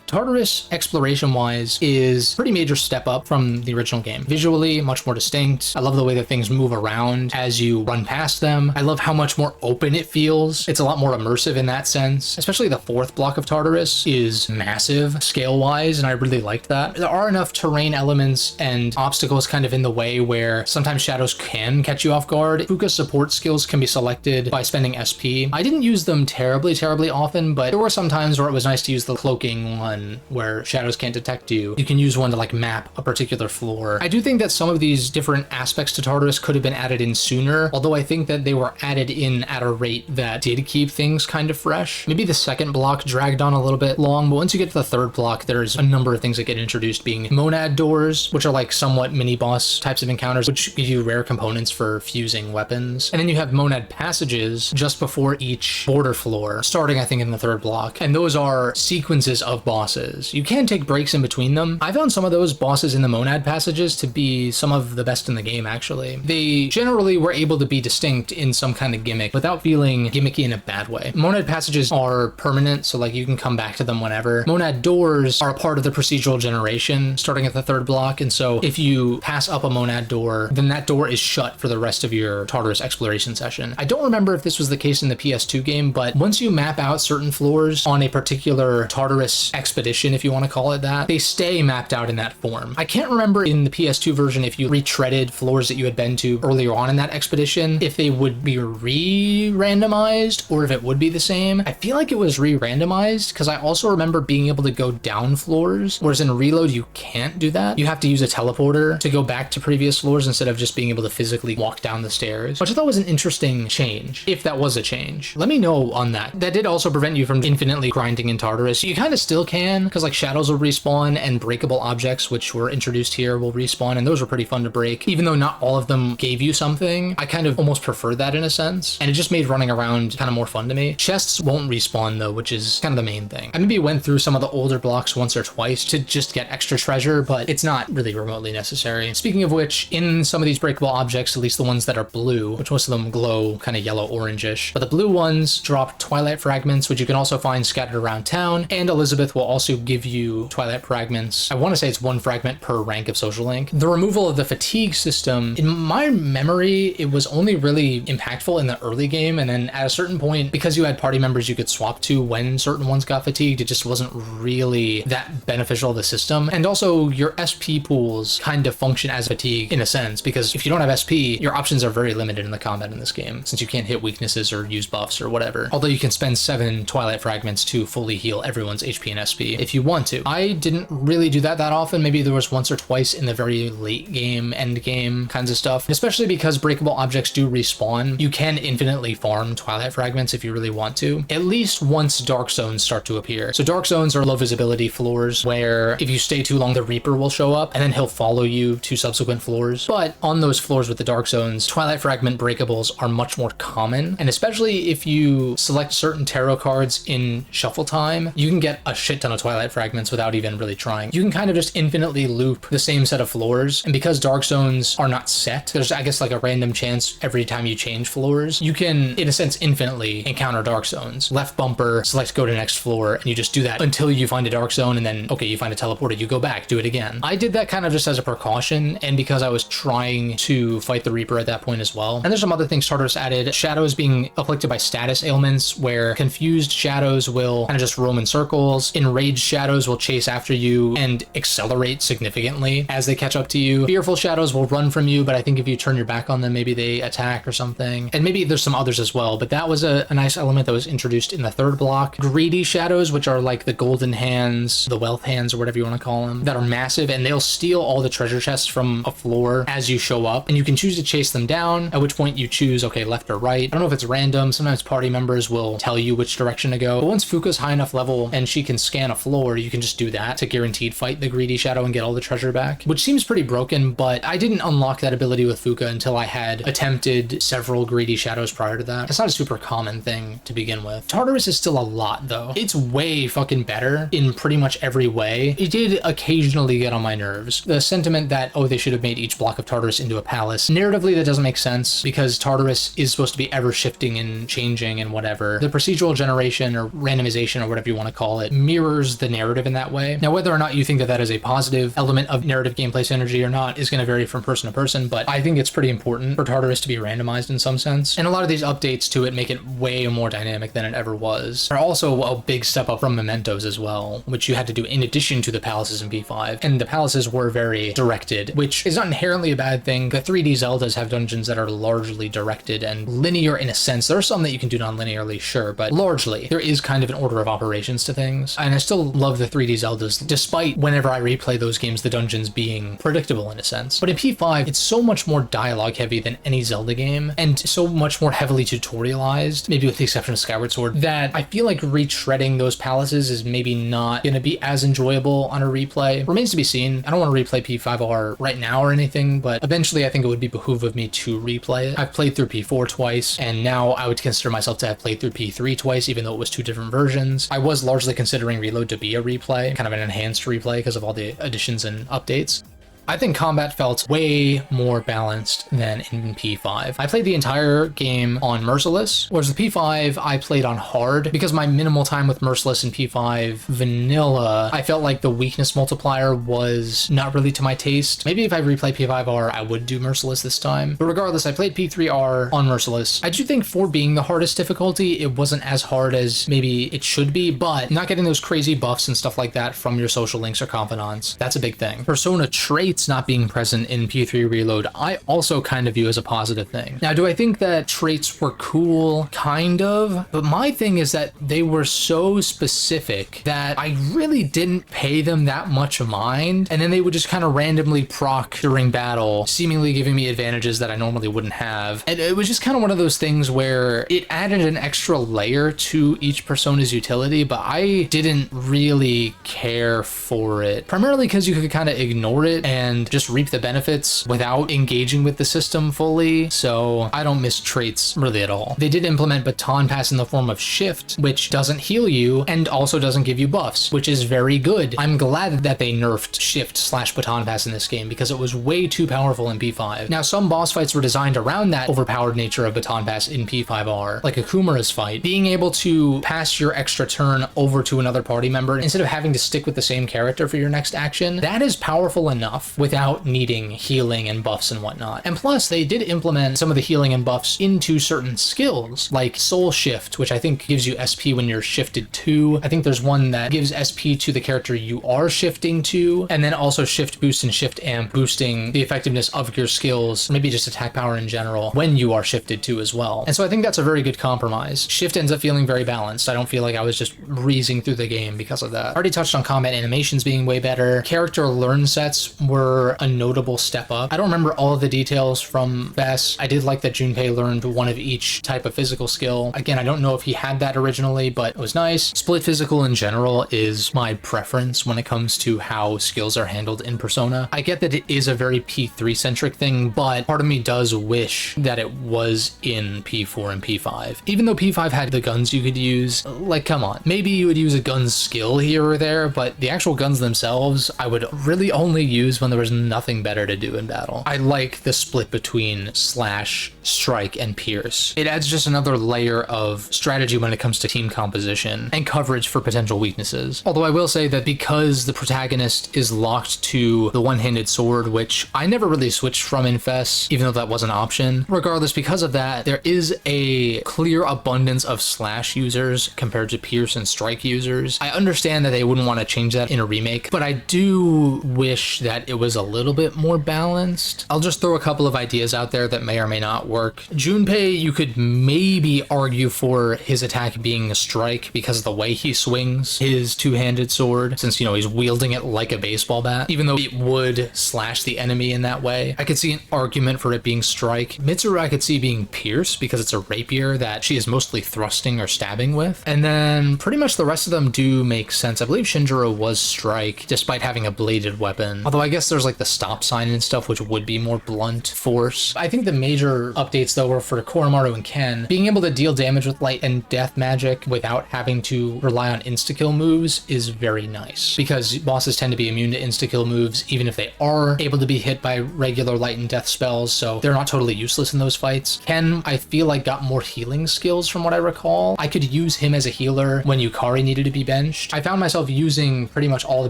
A: Tartarus, exploration-wise, is a pretty major step up from the original game. Visually, much more distinct. I love the way that things move around as you run past them. I love how much more open it feels. It's a lot more immersive in that sense. Especially the fourth block of Tartarus is massive scale-wise, and I really liked that. There are enough terrain elements and obstacles kind of in the way where sometimes shadows can catch you off guard. Fuka's support skills can be selected by spending SP. I didn't use them terribly often, but there were some times where it was nice to use the cloaking one where shadows can't detect you. You can use one to like map a particular floor. I do think that some of these different aspects to Tartarus could have been added in sooner, although I think that they were added in at a rate that did keep things kind of fresh. Maybe the second block dragged on a little bit long, but once you get to the third block, there's a number of things that get introduced, being monad doors, which are like somewhat mini boss types of encounters, which give you rare components for fusing weapons. And then you have monad passages just before each border floor, starting I think in the third block. And those are sequences of bosses. You can take breaks in between them. I found some of those bosses in the monad passages to be some of the best in the game, actually. They generally were able to be distinct in some kind of gimmick without feeling gimmicky in a bad way. Monad passages are permanent, so like you can come back to them whenever. Monad doors are a part of the procedural generation starting at the third block, and so if you pass up a monad door, then that door is shut for the rest of your Tartarus exploration session. I don't remember if this was the case in the PS2 game, but once you map out certain floors on a particular Tartarus expedition, if you want to call it that, they stay mapped out in that form. I can't remember in the PS2 version if you retreaded floors that you had been to earlier on in that expedition, if they would be re-randomized or if it would be the same. I feel like it was re-randomized because I also remember being able to go down floors, whereas in Reload you can't do that. You have to use a teleporter to go back to previous floors instead of just being able to physically walk down the stairs, which I thought was an interesting change, if that was a change. Let me know on that. That did also prevent you from infinitely grinding in Tartarus. You kind of still can, because like shadows will respawn and breakable objects, which were introduced here, will respawn, and those were pretty fun to break. Even though not all of them gave you something, I kind of almost preferred that in a sense, and it just made running around kind of more fun to me. Chests won't respawn though, which is kind of the main thing. I maybe went through some of the older blocks once or twice to just get extra treasure, but it's not really remotely necessary. Speaking of which, in some of these breakable objects, at least the ones that are blue, which most of them glow kind of yellow orangish, but the blue ones drop twilight fragments, which you can also find scattered around town, and Elizabeth will also give you twilight fragments. I want to say it's one fragment per rank of social link. The removal of the fatigue system, in my memory, it was only really impactful in the early game, and then at a certain point, because you had party members you could swap to when certain ones got fatigued, it just wasn't really that beneficial to the system. And also your SP pools kind of function as fatigue in a sense, because if you don't have SP, your options are very limited in the combat in this game, since you can't hit weaknesses or use buffs or whatever. Although you can spend 7 twilight fragments to fully heal everyone's HP and SP if you want to. I didn't really do that often. Maybe there was once or twice in the very late game, end game kinds of stuff. And especially because breakable objects do respawn, you can infinitely farm twilight fragments if you really want to, at least once dark zones start to appear. So dark zones are low visibility floors where if you stay too long, the Reaper will show up and then he'll follow you to subsequent floors. But on those floors with the dark zones, twilight fragment breakables are much more common. And especially if you select certain tarot cards in shuffle time, you can get a shit ton of twilight fragments without even really trying. You can kind of just infinitely loop the same set of floors. And because dark zones are not set, there's I guess like a random chance every time you change floors, you can in a sense infinitely encounter dark zones. Left bumper, select go to next floor, and you just do that until you find a dark zone, and then okay, you find a teleporter, you go back, do it again. I did that kind of just as a precaution, and because I was trying to fight the Reaper at that point as well. And there's some other things Tartarus added. Shadows being afflicted by status ailments, where confused shadows will kind of just roam in circles. Enraged shadows will chase after you and accelerate significantly as they catch up to you. Fearful shadows will run from you, but I think if you turn your back on them, maybe they attack or something. And maybe there's some others as well, but that was a nice element that was introduced in the third block. Greedy shadows, which are like the golden hands, the wealth hands, or whatever you want to call them, that are massive, and they'll steal all the treasure chests from a floor as you show up, and you can choose to chase them down, at which point you choose, okay, left or right. I don't know if it's random. Sometimes party members will tell you which direction to go, but once Fuka's high enough level and she can scan a floor, you can just do that to guaranteed fight the greedy shadow and get all the treasure back, which seems pretty broken, but I didn't unlock that ability with Fuka until I had attempted several greedy shadows prior to that. It's not a super common thing to begin with. Tartarus is still a lot though. It's way fucking better in pretty much every way. It did occasionally get on my nerves. The sentiment that, oh, they should have made each block of Tartarus into a palace. Narratively, that doesn't make sense because Tartarus is supposed to be ever shifting and changing and whatever. The procedural generation or randomization or whatever you want to call it mirrors furthers the narrative in that way. Now, whether or not you think that that is a positive element of narrative gameplay synergy or not is going to vary from person to person, but I think it's pretty important for Tartarus to be randomized in some sense. And a lot of these updates to it make it way more dynamic than it ever was. They're also a big step up from Mementos as well, which you had to do in addition to the palaces in P5. And the palaces were very directed, which is not inherently a bad thing. The 3D Zeldas have dungeons that are largely directed and linear in a sense. There are some that you can do non-linearly, sure, but largely there is kind of an order of operations to things. And I still love the 3D Zeldas, despite whenever I replay those games, the dungeons being predictable in a sense. But in P5, it's so much more dialogue heavy than any Zelda game, and so much more heavily tutorialized, maybe with the exception of Skyward Sword, that I feel like retreading those palaces is maybe not going to be as enjoyable on a replay. Remains to be seen. I don't want to replay P5R right now or anything, but eventually I think it would be behoove of me to replay it. I've played through P4 twice, and now I would consider myself to have played through P3 twice, even though it was two different versions. I was largely considering Reload to be a replay, kind of an enhanced replay because of all the additions and updates. I think combat felt way more balanced than in P5. I played the entire game on Merciless, whereas the P5 I played on hard. Because my minimal time with Merciless in P5 vanilla, I felt like the weakness multiplier was not really to my taste. Maybe if I replay P5R, I would do Merciless this time. But regardless, I played P3R on Merciless. I do think for being the hardest difficulty, it wasn't as hard as maybe it should be, but not getting those crazy buffs and stuff like that from your social links or confidants, that's a big thing. Persona traits not being present in P3 Reload, I also kind of view as a positive thing. Now, do I think that traits were cool? Kind of. But my thing is that they were so specific that I really didn't pay them that much mind, and then they would just kind of randomly proc during battle, seemingly giving me advantages that I normally wouldn't have. And it was just kind of one of those things where it added an extra layer to each persona's utility, but I didn't really care for it. Primarily because you could kind of ignore it and just reap the benefits without engaging with the system fully, so I don't miss traits really at all. They did implement Baton Pass in the form of Shift, which doesn't heal you and also doesn't give you buffs, which is very good. I'm glad that they nerfed Shift/Baton Pass in this game because it was way too powerful in P5. Now, some boss fights were designed around that overpowered nature of Baton Pass in P5R, like Akumura's fight. Being able to pass your extra turn over to another party member instead of having to stick with the same character for your next action, that is powerful enough without needing healing and buffs and whatnot. And plus, they did implement some of the healing and buffs into certain skills, like Soul Shift, which I think gives you SP when you're shifted to. I think there's one that gives SP to the character you are shifting to, and then also Shift Boost and Shift Amp, boosting the effectiveness of your skills, maybe just attack power in general, when you are shifted to as well. And so I think that's a very good compromise. Shift ends up feeling very balanced. I don't feel like I was just breezing through the game because of that. I already touched on combat animations being way better. Character learn sets were a notable step up. I don't remember all of the details from Bess. I did like that Junpei learned one of each type of physical skill. Again, I don't know if he had that originally, but it was nice. Split physical in general is my preference when it comes to how skills are handled in Persona. I get that it is a very P3 centric thing, but part of me does wish that it was in P4 and P5. Even though P5 had the guns you could use, like, come on. Maybe you would use a gun skill here or there, but the actual guns themselves, I would really only use when there was nothing better to do in battle. I like the split between slash, strike, and pierce. It adds just another layer of strategy when it comes to team composition and coverage for potential weaknesses. Although I will say that because the protagonist is locked to the one-handed sword, which I never really switched from in FES, even though that was an option, regardless, because of that, there is a clear abundance of slash users compared to pierce and strike users. I understand that they wouldn't want to change that in a remake, but I do wish that it was a little bit more balanced. I'll just throw a couple of ideas out there that may or may not work. Junpei, you could maybe argue for his attack being a strike because of the way he swings his two-handed sword, since, you know, he's wielding it like a baseball bat, even though it would slash the enemy in that way. I could see an argument for it being strike. Mitsuru I could see being pierce because it's a rapier that she is mostly thrusting or stabbing with. And then pretty much the rest of them do make sense. I believe Shinjiro was strike, despite having a bladed weapon. Although I guess guess there's like the stop sign and stuff, which would be more blunt force. I think the major updates though were for Koromaru and Ken. Being able to deal damage with light and death magic without having to rely on insta-kill moves is very nice, because bosses tend to be immune to insta-kill moves even if they are able to be hit by regular light and death spells, so they're not totally useless in those fights. Ken, I feel like, got more healing skills from what I recall. I could use him as a healer when Yukari needed to be benched. I found myself using pretty much all the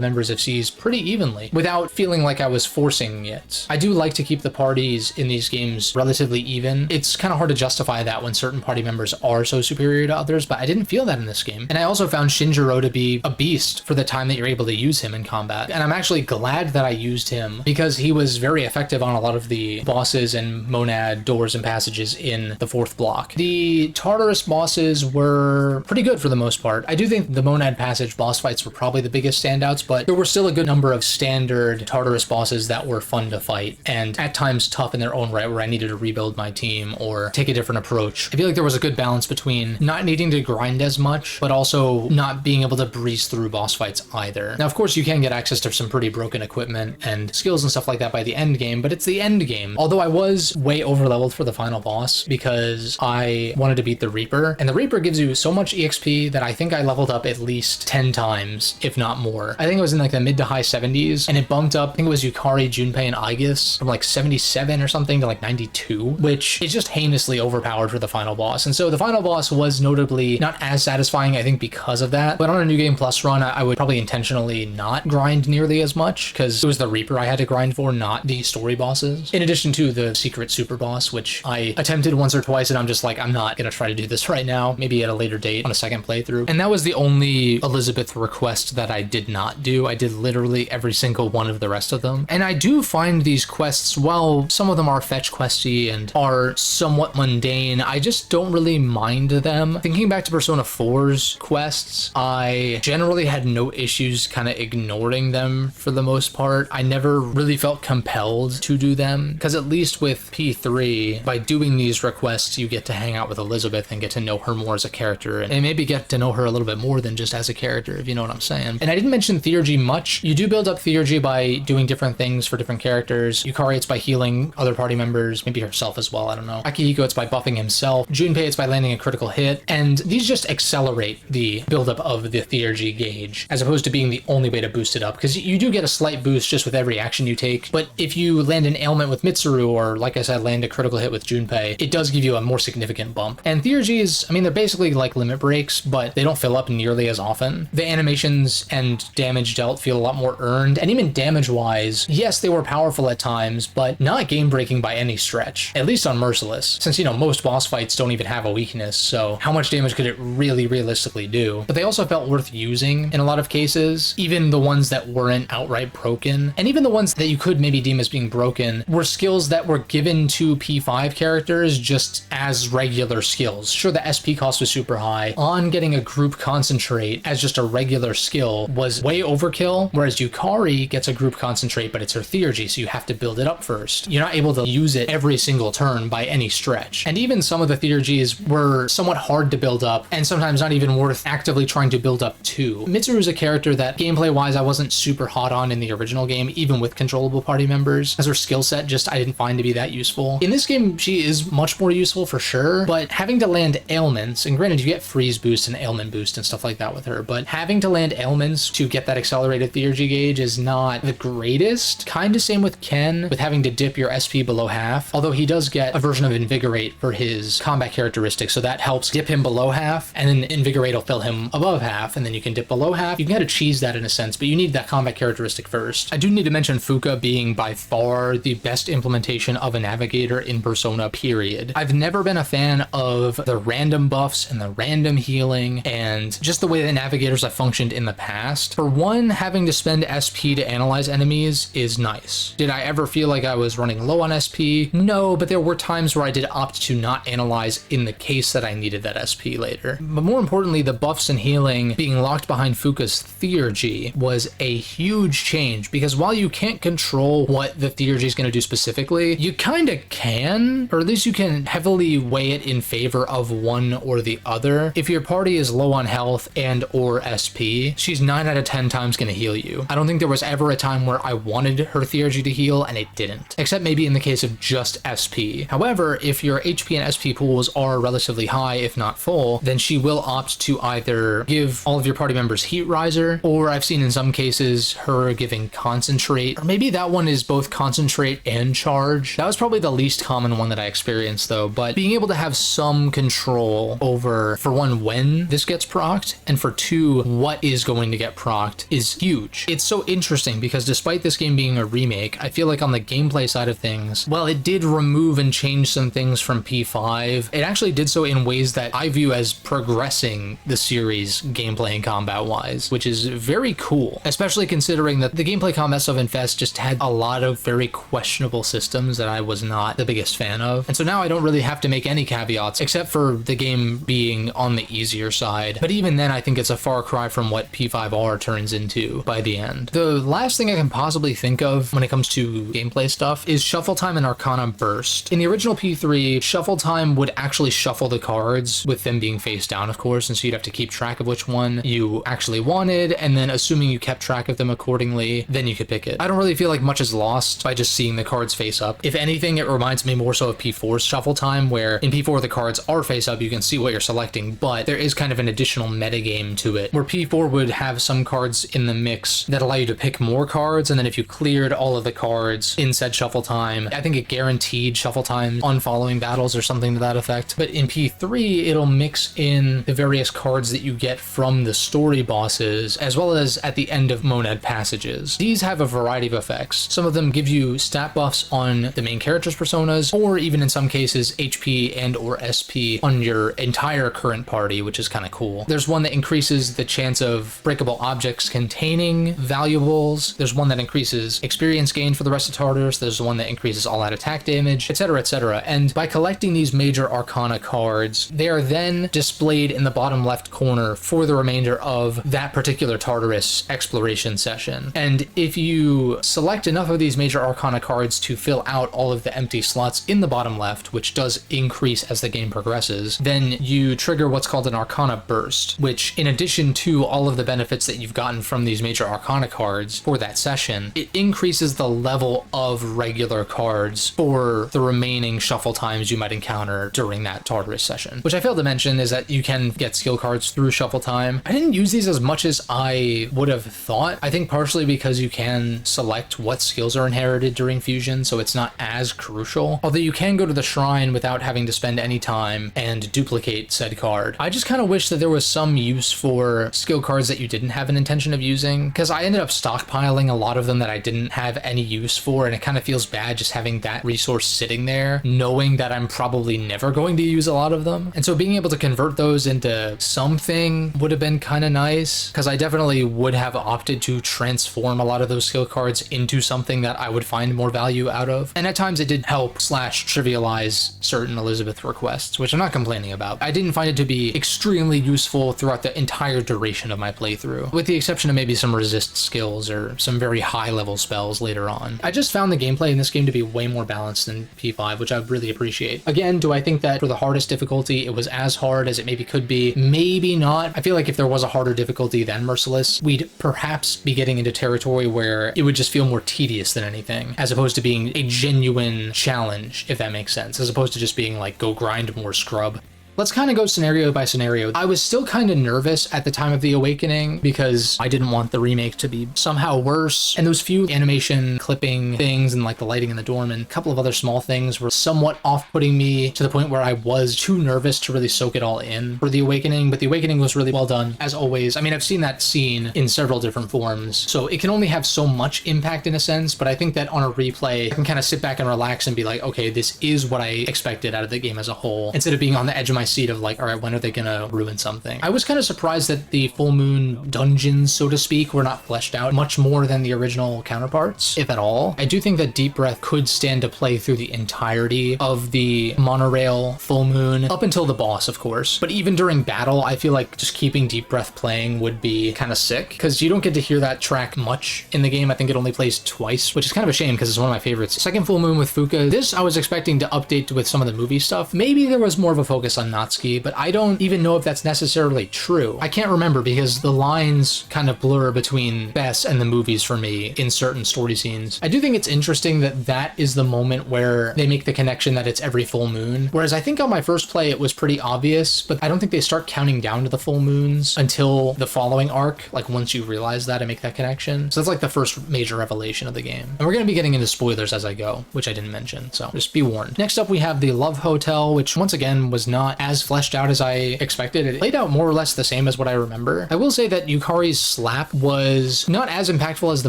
A: members of C's pretty evenly without feeling like I was forcing it. I do like to keep the parties in these games relatively even. It's kind of hard to justify that when certain party members are so superior to others, but I didn't feel that in this game. And I also found Shinjiro to be a beast for the time that you're able to use him in combat. And I'm actually glad that I used him, because he was very effective on a lot of the bosses and monad doors and passages in the fourth block. The Tartarus bosses were pretty good for the most part. I do think the monad passage boss fights were probably the biggest standouts, but there were still a good number of standard Tartarus bosses that were fun to fight, and at times tough in their own right, where I needed to rebuild my team or take a different approach. I feel like there was a good balance between not needing to grind as much, but also not being able to breeze through boss fights either. Now, of course, you can get access to some pretty broken equipment and skills and stuff like that by the end game, but it's the end game. Although I was way over leveled for the final boss because I wanted to beat the Reaper, and the Reaper gives you so much EXP that I think I leveled up at least 10 times, if not more. I think it was in like the mid to high 70s, and it bumped up, I think it was Yukari, Junpei, and Aegis from like 77 or something to like 92, which is just heinously overpowered for the final boss. And so the final boss was notably not as satisfying, I think, because of that. But on a New Game Plus run, I would probably intentionally not grind nearly as much, because it was the Reaper I had to grind for, not the story bosses. In addition to the secret super boss, which I attempted once or twice, and I'm just like, I'm not gonna try to do this right now, maybe at a later date on a second playthrough. And that was the only Elizabeth request that I did not do. I did literally every single one of the rest of them. And I do find these quests, while some of them are fetch questy and are somewhat mundane, I just don't really mind them. Thinking back to Persona 4's quests, I generally had no issues kind of ignoring them for the most part. I never really felt compelled to do them, because at least with P3, by doing these requests, you get to hang out with Elizabeth and get to know her more as a character, and maybe get to know her a little bit more than just as a character, if you know what I'm saying. And I didn't mention theurgy much. You do build up theurgy by doing different things for different characters. Yukari, it's by healing other party members, maybe herself as well, I don't know. Akihiko, it's by buffing himself. Junpei, it's by landing a critical hit. And these just accelerate the buildup of the theurgy gauge, as opposed to being the only way to boost it up, because you do get a slight boost just with every action you take. But if you land an ailment with Mitsuru, or like I said, land a critical hit with Junpei, it does give you a more significant bump. And theurgies, I mean, they're basically like limit breaks, but they don't fill up nearly as often. The animations and damage dealt feel a lot more earned, and even damage-wise, yes, they were powerful at times, but not game-breaking by any stretch, at least on Merciless, since, you know, most boss fights don't even have a weakness, so how much damage could it really realistically do? But they also felt worth using in a lot of cases, even the ones that weren't outright broken, and even the ones that you could maybe deem as being broken were skills that were given to P5 characters just as regular skills. Sure, the SP cost was super high. On getting a group concentrate as just a regular skill was way overkill, whereas Yukari gets a group concentrate, but it's her theurgy, so you have to build it up first. You're not able to use it every single turn by any stretch. And even some of the theurgies were somewhat hard to build up, and sometimes not even worth actively trying to build up to. Mitsuru's a character that gameplay-wise I wasn't super hot on in the original game, even with controllable party members, as her skill set just I didn't find to be that useful. In this game, she is much more useful for sure, but having to land ailments, and granted you get freeze boost and ailment boost and stuff like that with her, but having to land ailments to get that accelerated theurgy gauge is not the greatest. Kinda same with Ken, with having to dip your SP below half, although he does get a version of Invigorate for his combat characteristic, so that helps dip him below half, and then Invigorate will fill him above half, and then you can dip below half. You can kind of cheese that in a sense, but you need that combat characteristic first. I do need to mention Fuka being by far the best implementation of a navigator in Persona, period. I've never been a fan of the random buffs and the random healing, and just the way that navigators have functioned in the past. For one, having to spend SP to analyze enemies is nice. Did I ever feel like I was running low on SP? No, but there were times where I did opt to not analyze in the case that I needed that SP later. But more importantly, the buffs and healing being locked behind Fuka's theurgy was a huge change, because while you can't control what the theurgy is going to do specifically, you kind of can, or at least you can heavily weigh it in favor of one or the other. If your party is low on health and or SP, she's 9 out of 10 times going to heal you. I don't think there was ever a time where I wanted her theurgy to heal and it didn't, except maybe in the case of just SP. However, if your HP and SP pools are relatively high, if not full, then she will opt to either give all of your party members Heat Riser, or I've seen in some cases her giving Concentrate, or maybe that one is both Concentrate and Charge. That was probably the least common one that I experienced though, but being able to have some control over, for one, when this gets procced, and for two, what is going to get procced is huge. It's so interesting because despite this game being a remake, I feel like on the gameplay side of things, while it did remove and change some things from P5, it actually did so in ways that I view as progressing the series gameplay and combat wise, which is very cool, especially considering that the gameplay combat stuff in Fest just had a lot of very questionable systems that I was not the biggest fan of. And so now I don't really have to make any caveats except for the game being on the easier side. But even then, I think it's a far cry from what P5R turns into by the end. The last thing I can possibly think of when it comes to gameplay stuff is Shuffle Time and Arcana Burst. In the original P3, Shuffle Time would actually shuffle the cards with them being face down, of course, and so you'd have to keep track of which one you actually wanted, and then assuming you kept track of them accordingly, then you could pick it. I don't really feel like much is lost by just seeing the cards face up. If anything, it reminds me more so of P4's Shuffle Time, where in P4 the cards are face up, you can see what you're selecting, but there is kind of an additional metagame to it, where P4 would have some cards in the mix that allow you to pick more cards, and then if you cleared all of the cards in said Shuffle Time, I think it guaranteed Shuffle Time on following battles or something to that effect. But in P3, it'll mix in the various cards that you get from the story bosses, as well as at the end of Monad passages. These have a variety of effects. Some of them give you stat buffs on the main character's personas, or even in some cases HP and or SP on your entire current party, which is kind of cool. There's one that increases the chance of breakable objects containing valuables. There's one that increases experience gain for the rest of Tartarus. There's one that increases all-out attack damage, etc., etc. And by collecting these major Arcana cards, they are then displayed in the bottom left corner for the remainder of that particular Tartarus exploration session. And if you select enough of these major Arcana cards to fill out all of the empty slots in the bottom left, which does increase as the game progresses, then you trigger what's called an Arcana Burst, which in addition to all of the benefits that you've gotten from these major Arcana cards for that session, it increases the level of regular cards for the remaining shuffle times you might encounter during that Tartarus session. Which I failed to mention is that you can get skill cards through shuffle time. I didn't use these as much as I would have thought. I think partially because you can select what skills are inherited during fusion, so it's not as crucial. Although you can go to the shrine without having to spend any time and duplicate said card. I just kind of wish that there was some use for skill cards that you didn't have an intention of using, because I ended up stockpiling a lot of them that I didn't have any use for, and it kind of feels bad just having that resource sitting there, knowing that I'm probably never going to use a lot of them. And so being able to convert those into something would have been kind of nice, because I definitely would have opted to transform a lot of those skill cards into something that I would find more value out of. And at times it did help / trivialize certain Elizabeth requests, which I'm not complaining about. I didn't find it to be extremely useful throughout the entire duration of my playthrough, with the exception of maybe some resist skills or some very high level spells later on. I just found the gameplay in this game to be way more balanced than P5, which I really appreciate. Again, do I think that for the hardest difficulty it was as hard as it maybe could be? Maybe not. I feel like if there was a harder difficulty than Merciless, we'd perhaps be getting into territory where it would just feel more tedious than anything, as opposed to being a genuine challenge, if that makes sense, as opposed to just being like, go grind more scrub. Let's kind of go scenario by scenario. I was still kind of nervous at the time of the Awakening because I didn't want the remake to be somehow worse. And those few animation clipping things and like the lighting in the dorm and a couple of other small things were somewhat off-putting me to the point where I was too nervous to really soak it all in for the Awakening. But the Awakening was really well done, as always. I mean, I've seen that scene in several different forms, so it can only have so much impact in a sense, but I think that on a replay, I can kind of sit back and relax and be like, okay, this is what I expected out of the game as a whole, instead of being on the edge of my seat of like, all right, when are they gonna ruin something? I was kind of surprised that the full moon dungeons, so to speak, were not fleshed out much more than the original counterparts, if at all. I do think that Deep Breath could stand to play through the entirety of the monorail full moon, up until the boss, of course. But even during battle, I feel like just keeping Deep Breath playing would be kind of sick, because you don't get to hear that track much in the game. I think it only plays twice, which is kind of a shame because it's one of my favorites. Second full moon with Fuka. This I was expecting to update with some of the movie stuff. Maybe there was more of a focus on Natsuki, but I don't even know if that's necessarily true. I can't remember because the lines kind of blur between Bess and the movies for me in certain story scenes. I do think it's interesting that that is the moment where they make the connection that it's every full moon, whereas I think on my first play it was pretty obvious, but I don't think they start counting down to the full moons until the following arc, like once you realize that and make that connection. So that's like the first major revelation of the game. And we're going to be getting into spoilers as I go, which I didn't mention, so just be warned. Next up we have the Love Hotel, which once again was not as fleshed out as I expected. It played out more or less the same as what I remember. I will say that Yukari's slap was not as impactful as the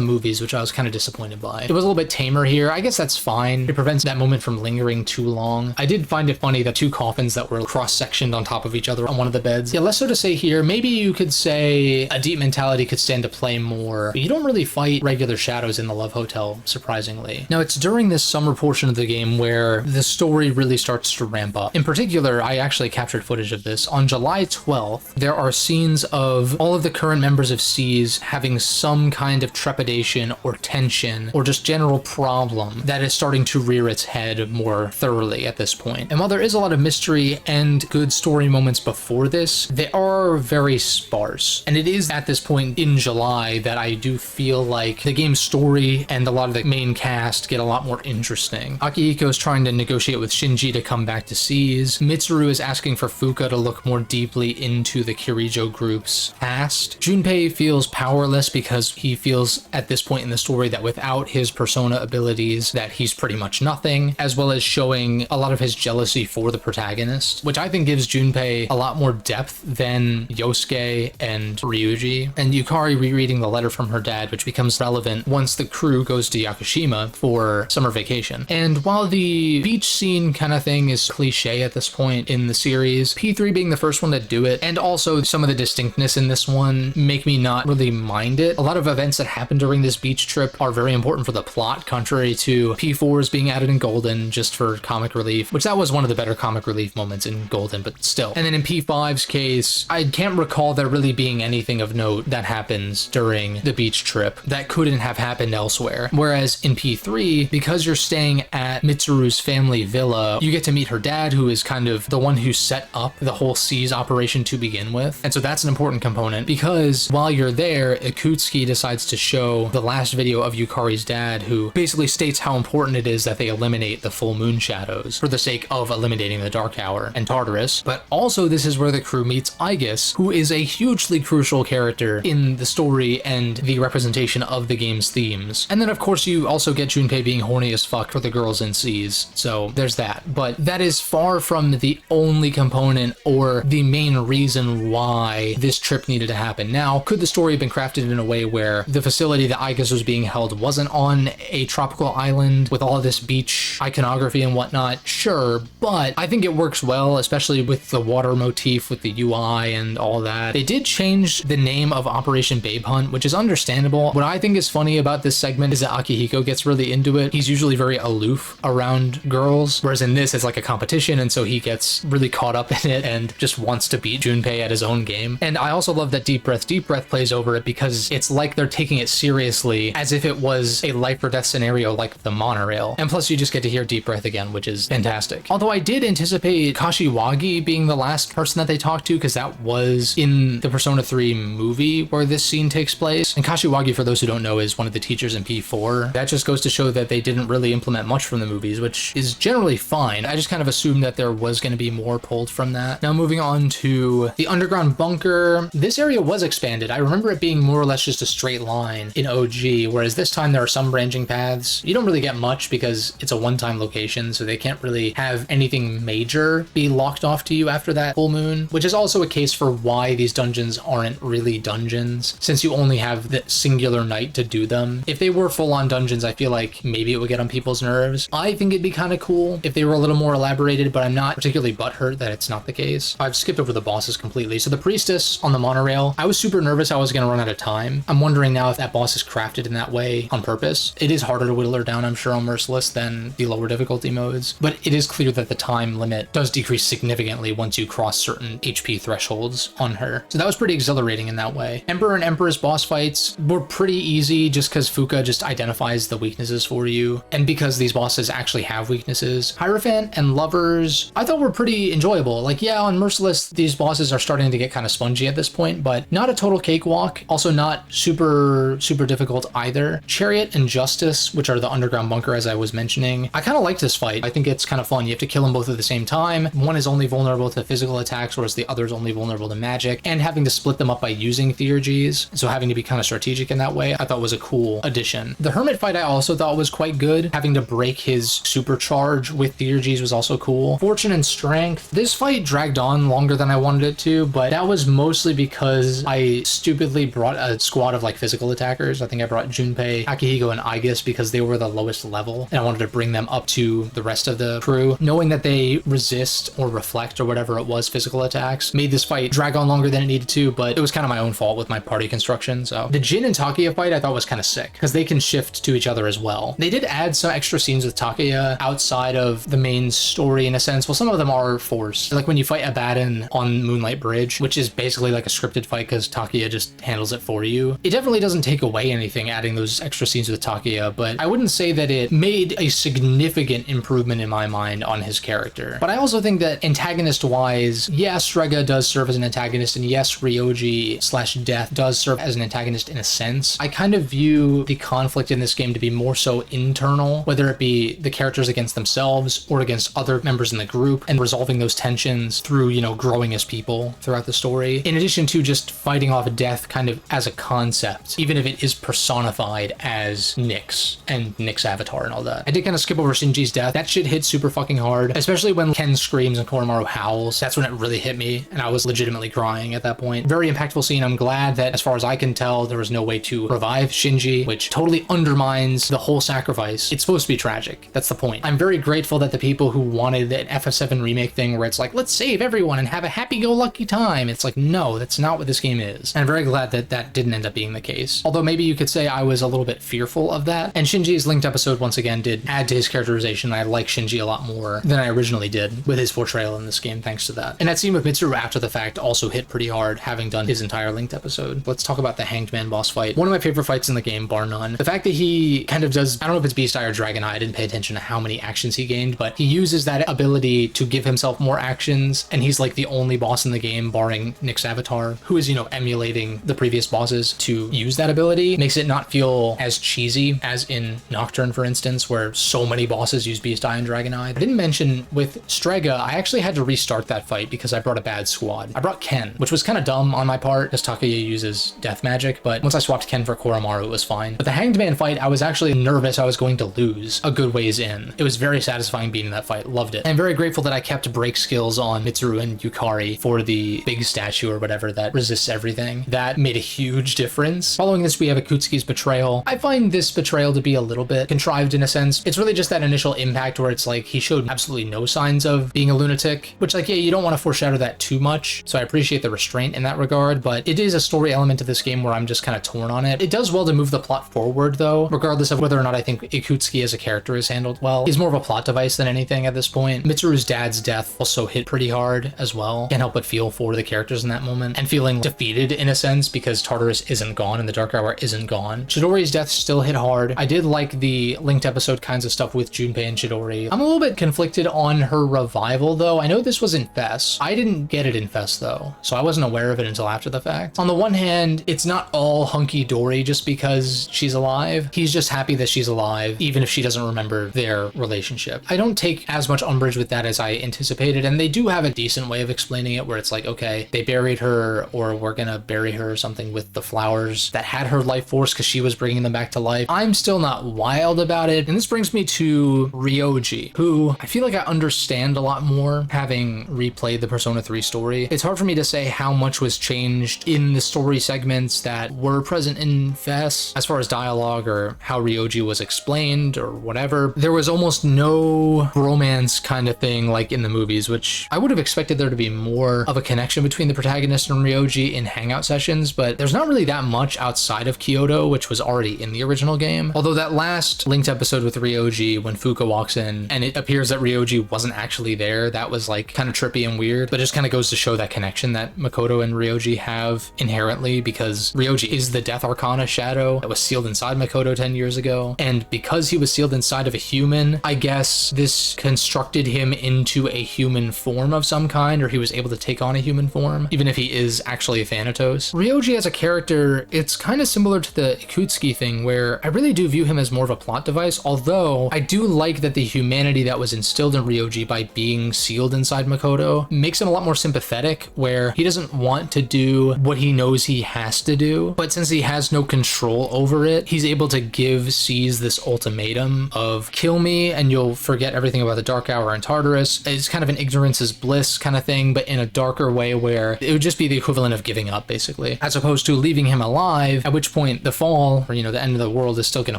A: movies, which I was kind of disappointed by. It was a little bit tamer here. I guess that's fine. It prevents that moment from lingering too long. I did find it funny that two coffins that were cross-sectioned on top of each other on one of the beds. Yeah, less so to say here. Maybe you could say a deep mentality could stand to play more, but you don't really fight regular shadows in the Love Hotel, surprisingly. Now, it's during this summer portion of the game where the story really starts to ramp up. In particular, I actually captured footage of this. On July 12th, there are scenes of all of the current members of SEAS having some kind of trepidation or tension or just general problem that is starting to rear its head more thoroughly at this point. And while there is a lot of mystery and good story moments before this, they are very sparse. And it is at this point in July that I do feel like the game's story and a lot of the main cast get a lot more interesting. Akihiko is trying to negotiate with Shinji to come back to SEAS. Mitsuru is asking for Fuka to look more deeply into the Kirijo group's past. Junpei feels powerless because he feels at this point in the story that without his persona abilities that he's pretty much nothing, as well as showing a lot of his jealousy for the protagonist, which I think gives Junpei a lot more depth than Yosuke and Ryuji. And Yukari rereading the letter from her dad, which becomes relevant once the crew goes to Yakushima for summer vacation. And while the beach scene kind of thing is cliche at this point in the series, P3 being the first one to do it, and also some of the distinctness in this one make me not really mind it. A lot of events that happen during this beach trip are very important for the plot, contrary to P4's being added in Golden just for comic relief, which that was one of the better comic relief moments in Golden, but still. And then in P5's case, I can't recall there really being anything of note that happens during the beach trip that couldn't have happened elsewhere. Whereas in P3, because you're staying at Mitsuru's family villa, you get to meet her dad, who is kind of the one who set up the whole SEAS operation to begin with. And so that's an important component because while you're there, Ikutsuki decides to show the last video of Yukari's dad, who basically states how important it is that they eliminate the full moon shadows for the sake of eliminating the Dark Hour and Tartarus. But also this is where the crew meets Aigis, who is a hugely crucial character in the story and the representation of the game's themes. And then of course you also get Junpei being horny as fuck for the girls in SEAS, so there's that. But that is far from the only component or the main reason why this trip needed to happen. Now, could the story have been crafted in a way where the facility that Aigis was being held wasn't on a tropical island with all of this beach iconography and whatnot? Sure, but I think it works well, especially with the water motif with the UI and all that. They did change the name of Operation Babe Hunt, which is understandable. What I think is funny about this segment is that Akihiko gets really into it. He's usually very aloof around girls, whereas in this it's like a competition, and so he gets really caught up in it and just wants to beat Junpei at his own game. And I also love that Deep Breath plays over it because it's like they're taking it seriously as if it was a life or death scenario like the monorail. And plus you just get to hear Deep Breath again, which is fantastic. Although I did anticipate Kashiwagi being the last person that they talked to, because that was in the Persona 3 movie where this scene takes place. And Kashiwagi, for those who don't know, is one of the teachers in P4. That just goes to show that they didn't really implement much from the movies, which is generally fine. I just kind of assumed that there was going to be more pulled from that. Now moving on to the underground bunker. This area was expanded. I remember it being more or less just a straight line in OG, whereas this time there are some branching paths. You don't really get much because it's a one-time location, so they can't really have anything major be locked off to you after that full moon, which is also a case for why these dungeons aren't really dungeons, since you only have the singular night to do them. If they were full-on dungeons, I feel like maybe it would get on people's nerves. I think it'd be kind of cool if they were a little more elaborated, but I'm not particularly butthurt that it's not the case. I've skipped over the bosses completely. So the priestess on the monorail, I was super nervous I was going to run out of time. I'm wondering now if that boss is crafted in that way on purpose. It is harder to whittle her down, I'm sure, on Merciless than the lower difficulty modes, but it is clear that the time limit does decrease significantly once you cross certain HP thresholds on her. So that was pretty exhilarating in that way. Emperor and Empress boss fights were pretty easy just because Fuka just identifies the weaknesses for you, and because these bosses actually have weaknesses. Hierophant and Lovers, I thought were pretty pretty enjoyable. Like, yeah, on Merciless, these bosses are starting to get kind of spongy at this point, but not a total cakewalk. Also not super difficult either. Chariot and Justice, which are the underground bunker as I was mentioning, I kind of like this fight. I think it's kind of fun. You have to kill them both at the same time. One is only vulnerable to physical attacks, whereas the other is only vulnerable to magic, and having to split them up by using theurgies, so having to be kind of strategic in that way, I thought was a cool addition. The Hermit fight I also thought was quite good. Having to break his supercharge with theurgies was also cool. Fortune and Strength, this fight dragged on longer than I wanted it to, but that was mostly because I stupidly brought a squad of like physical attackers. I think I brought Junpei, Akihiko, and Aigis because they were the lowest level, and I wanted to bring them up to the rest of the crew. Knowing that they resist or reflect or whatever it was physical attacks made this fight drag on longer than it needed to, but it was kind of my own fault with my party construction. So the Jin and Takuya fight I thought was kind of sick because they can shift to each other as well. They did add some extra scenes with Takuya outside of the main story in a sense. Well, some of them are forced, like when you fight Abaddon on Moonlight Bridge, which is basically like a scripted fight because Takuya just handles it for you. It definitely doesn't take away anything adding those extra scenes with Takuya, but I wouldn't say that it made a significant improvement in my mind on his character. But I also think that antagonist wise, yes, Strega does serve as an antagonist, and yes, Ryoji/Death does serve as an antagonist in a sense. I kind of view the conflict in this game to be more so internal, whether it be the characters against themselves or against other members in the group, and resolving those tensions through, you know, growing as people throughout the story, in addition to just fighting off death kind of as a concept, even if it is personified as Nyx and Nyx avatar and all that. I did kind of skip over Shinji's death. That shit hit super fucking hard, especially when Ken screams and Koromaru howls. That's when it really hit me, and I was legitimately crying at that point. Very impactful scene. I'm glad that, as far as I can tell, there was no way to revive Shinji, which totally undermines the whole sacrifice. It's supposed to be tragic. That's the point. I'm very grateful that the people who wanted an FF7 remake thing where it's like, let's save everyone and have a happy-go-lucky time. It's like, no, that's not what this game is. And I'm very glad that that didn't end up being the case. Although maybe you could say I was a little bit fearful of that. And Shinji's linked episode, once again, did add to his characterization. I like Shinji a lot more than I originally did with his portrayal in this game, thanks to that. And that scene with Mitsuru after the fact also hit pretty hard, having done his entire linked episode. Let's talk about the Hanged Man boss fight. One of my favorite fights in the game, bar none. The fact that he kind of does, I don't know if it's Beast Eye or Dragon Eye, I didn't pay attention to how many actions he gained, but he uses that ability to give himself more actions, and he's like the only boss in the game, barring Nyx Avatar, who is, you know, emulating the previous bosses to use that ability. Makes it not feel as cheesy as in Nocturne, for instance, where so many bosses use Beast Eye and Dragon Eye. I didn't mention with Strega, I actually had to restart that fight because I brought a bad squad. I brought Ken, which was kind of dumb on my part because Takuya uses death magic, but once I swapped Ken for Koromaru, it was fine. But the Hanged Man fight, I was actually nervous I was going to lose a good ways in. It was very satisfying beating that fight. Loved it. I'm very grateful that I kept break skills on Mitsuru and Yukari for the big statue or whatever that resists everything. That made a huge difference. Following this, we have Akutsuki's betrayal. I find this betrayal to be a little bit contrived in a sense. It's really just that initial impact where it's like he showed absolutely no signs of being a lunatic, which, like, yeah, you don't want to foreshadow that too much. So I appreciate the restraint in that regard, but it is a story element of this game where I'm just kind of torn on it. It does well to move the plot forward though, regardless of whether or not I think Ikutsuki as a character is handled well. He's more of a plot device than anything at this point. Mitsuru's dad's death also hit pretty hard as well. Can't help but feel for the characters in that moment and feeling defeated in a sense because Tartarus isn't gone and the Dark Hour isn't gone. Chidori's death still hit hard. I did like the linked episode kinds of stuff with Junpei and Chidori. I'm a little bit conflicted on her revival though. I know this was in Fest. I didn't get it in Fest though, so I wasn't aware of it until after the fact. On the one hand, it's not all hunky-dory just because she's alive. He's just happy that she's alive, even if she doesn't remember their relationship. I don't take as much umbrage with that as I anticipated, and they do have a decent way of explaining it where it's like, okay, they buried her, or we're gonna bury her or something with the flowers that had her life force because she was bringing them back to life. I'm still not wild about it, and this brings me to Ryoji, who I feel like I understand a lot more having replayed the Persona 3 story. It's hard for me to say how much was changed in the story segments that were present in Fest as far as dialogue or how Ryoji was explained or whatever. There was almost no romance kind of thing like in the movies, which I would have expected there to be more of a connection between the protagonist and Ryoji in hangout sessions, but there's not really that much outside of Kyoto, which was already in the original game. Although that last linked episode with Ryoji when Fuka walks in and it appears that Ryoji wasn't actually there, that was like kind of trippy and weird, but it just kind of goes to show that connection that Makoto and Ryoji have inherently, because Ryoji is the Death Arcana shadow that was sealed inside Makoto 10 years ago, and because he was sealed inside of a human, I guess this constructed him into a human form of some kind, or he was able to take on a human form, even if he is actually a Thanatos. Ryoji as a character, it's kind of similar to the Ikutsuki thing, where I really do view him as more of a plot device, although I do like that the humanity that was instilled in Ryoji by being sealed inside Makoto makes him a lot more sympathetic, where he doesn't want to do what he knows he has to do, but since he has no control over it, he's able to give Seize this ultimatum of kill me and you'll forget everything about the Dark Hour and Tartarus. It's kind of an ignorance is bliss kind of thing, but in a darker way where it would just be the equivalent of giving up, basically, as opposed to leaving him alive, at which point the fall, or the end of the world is still going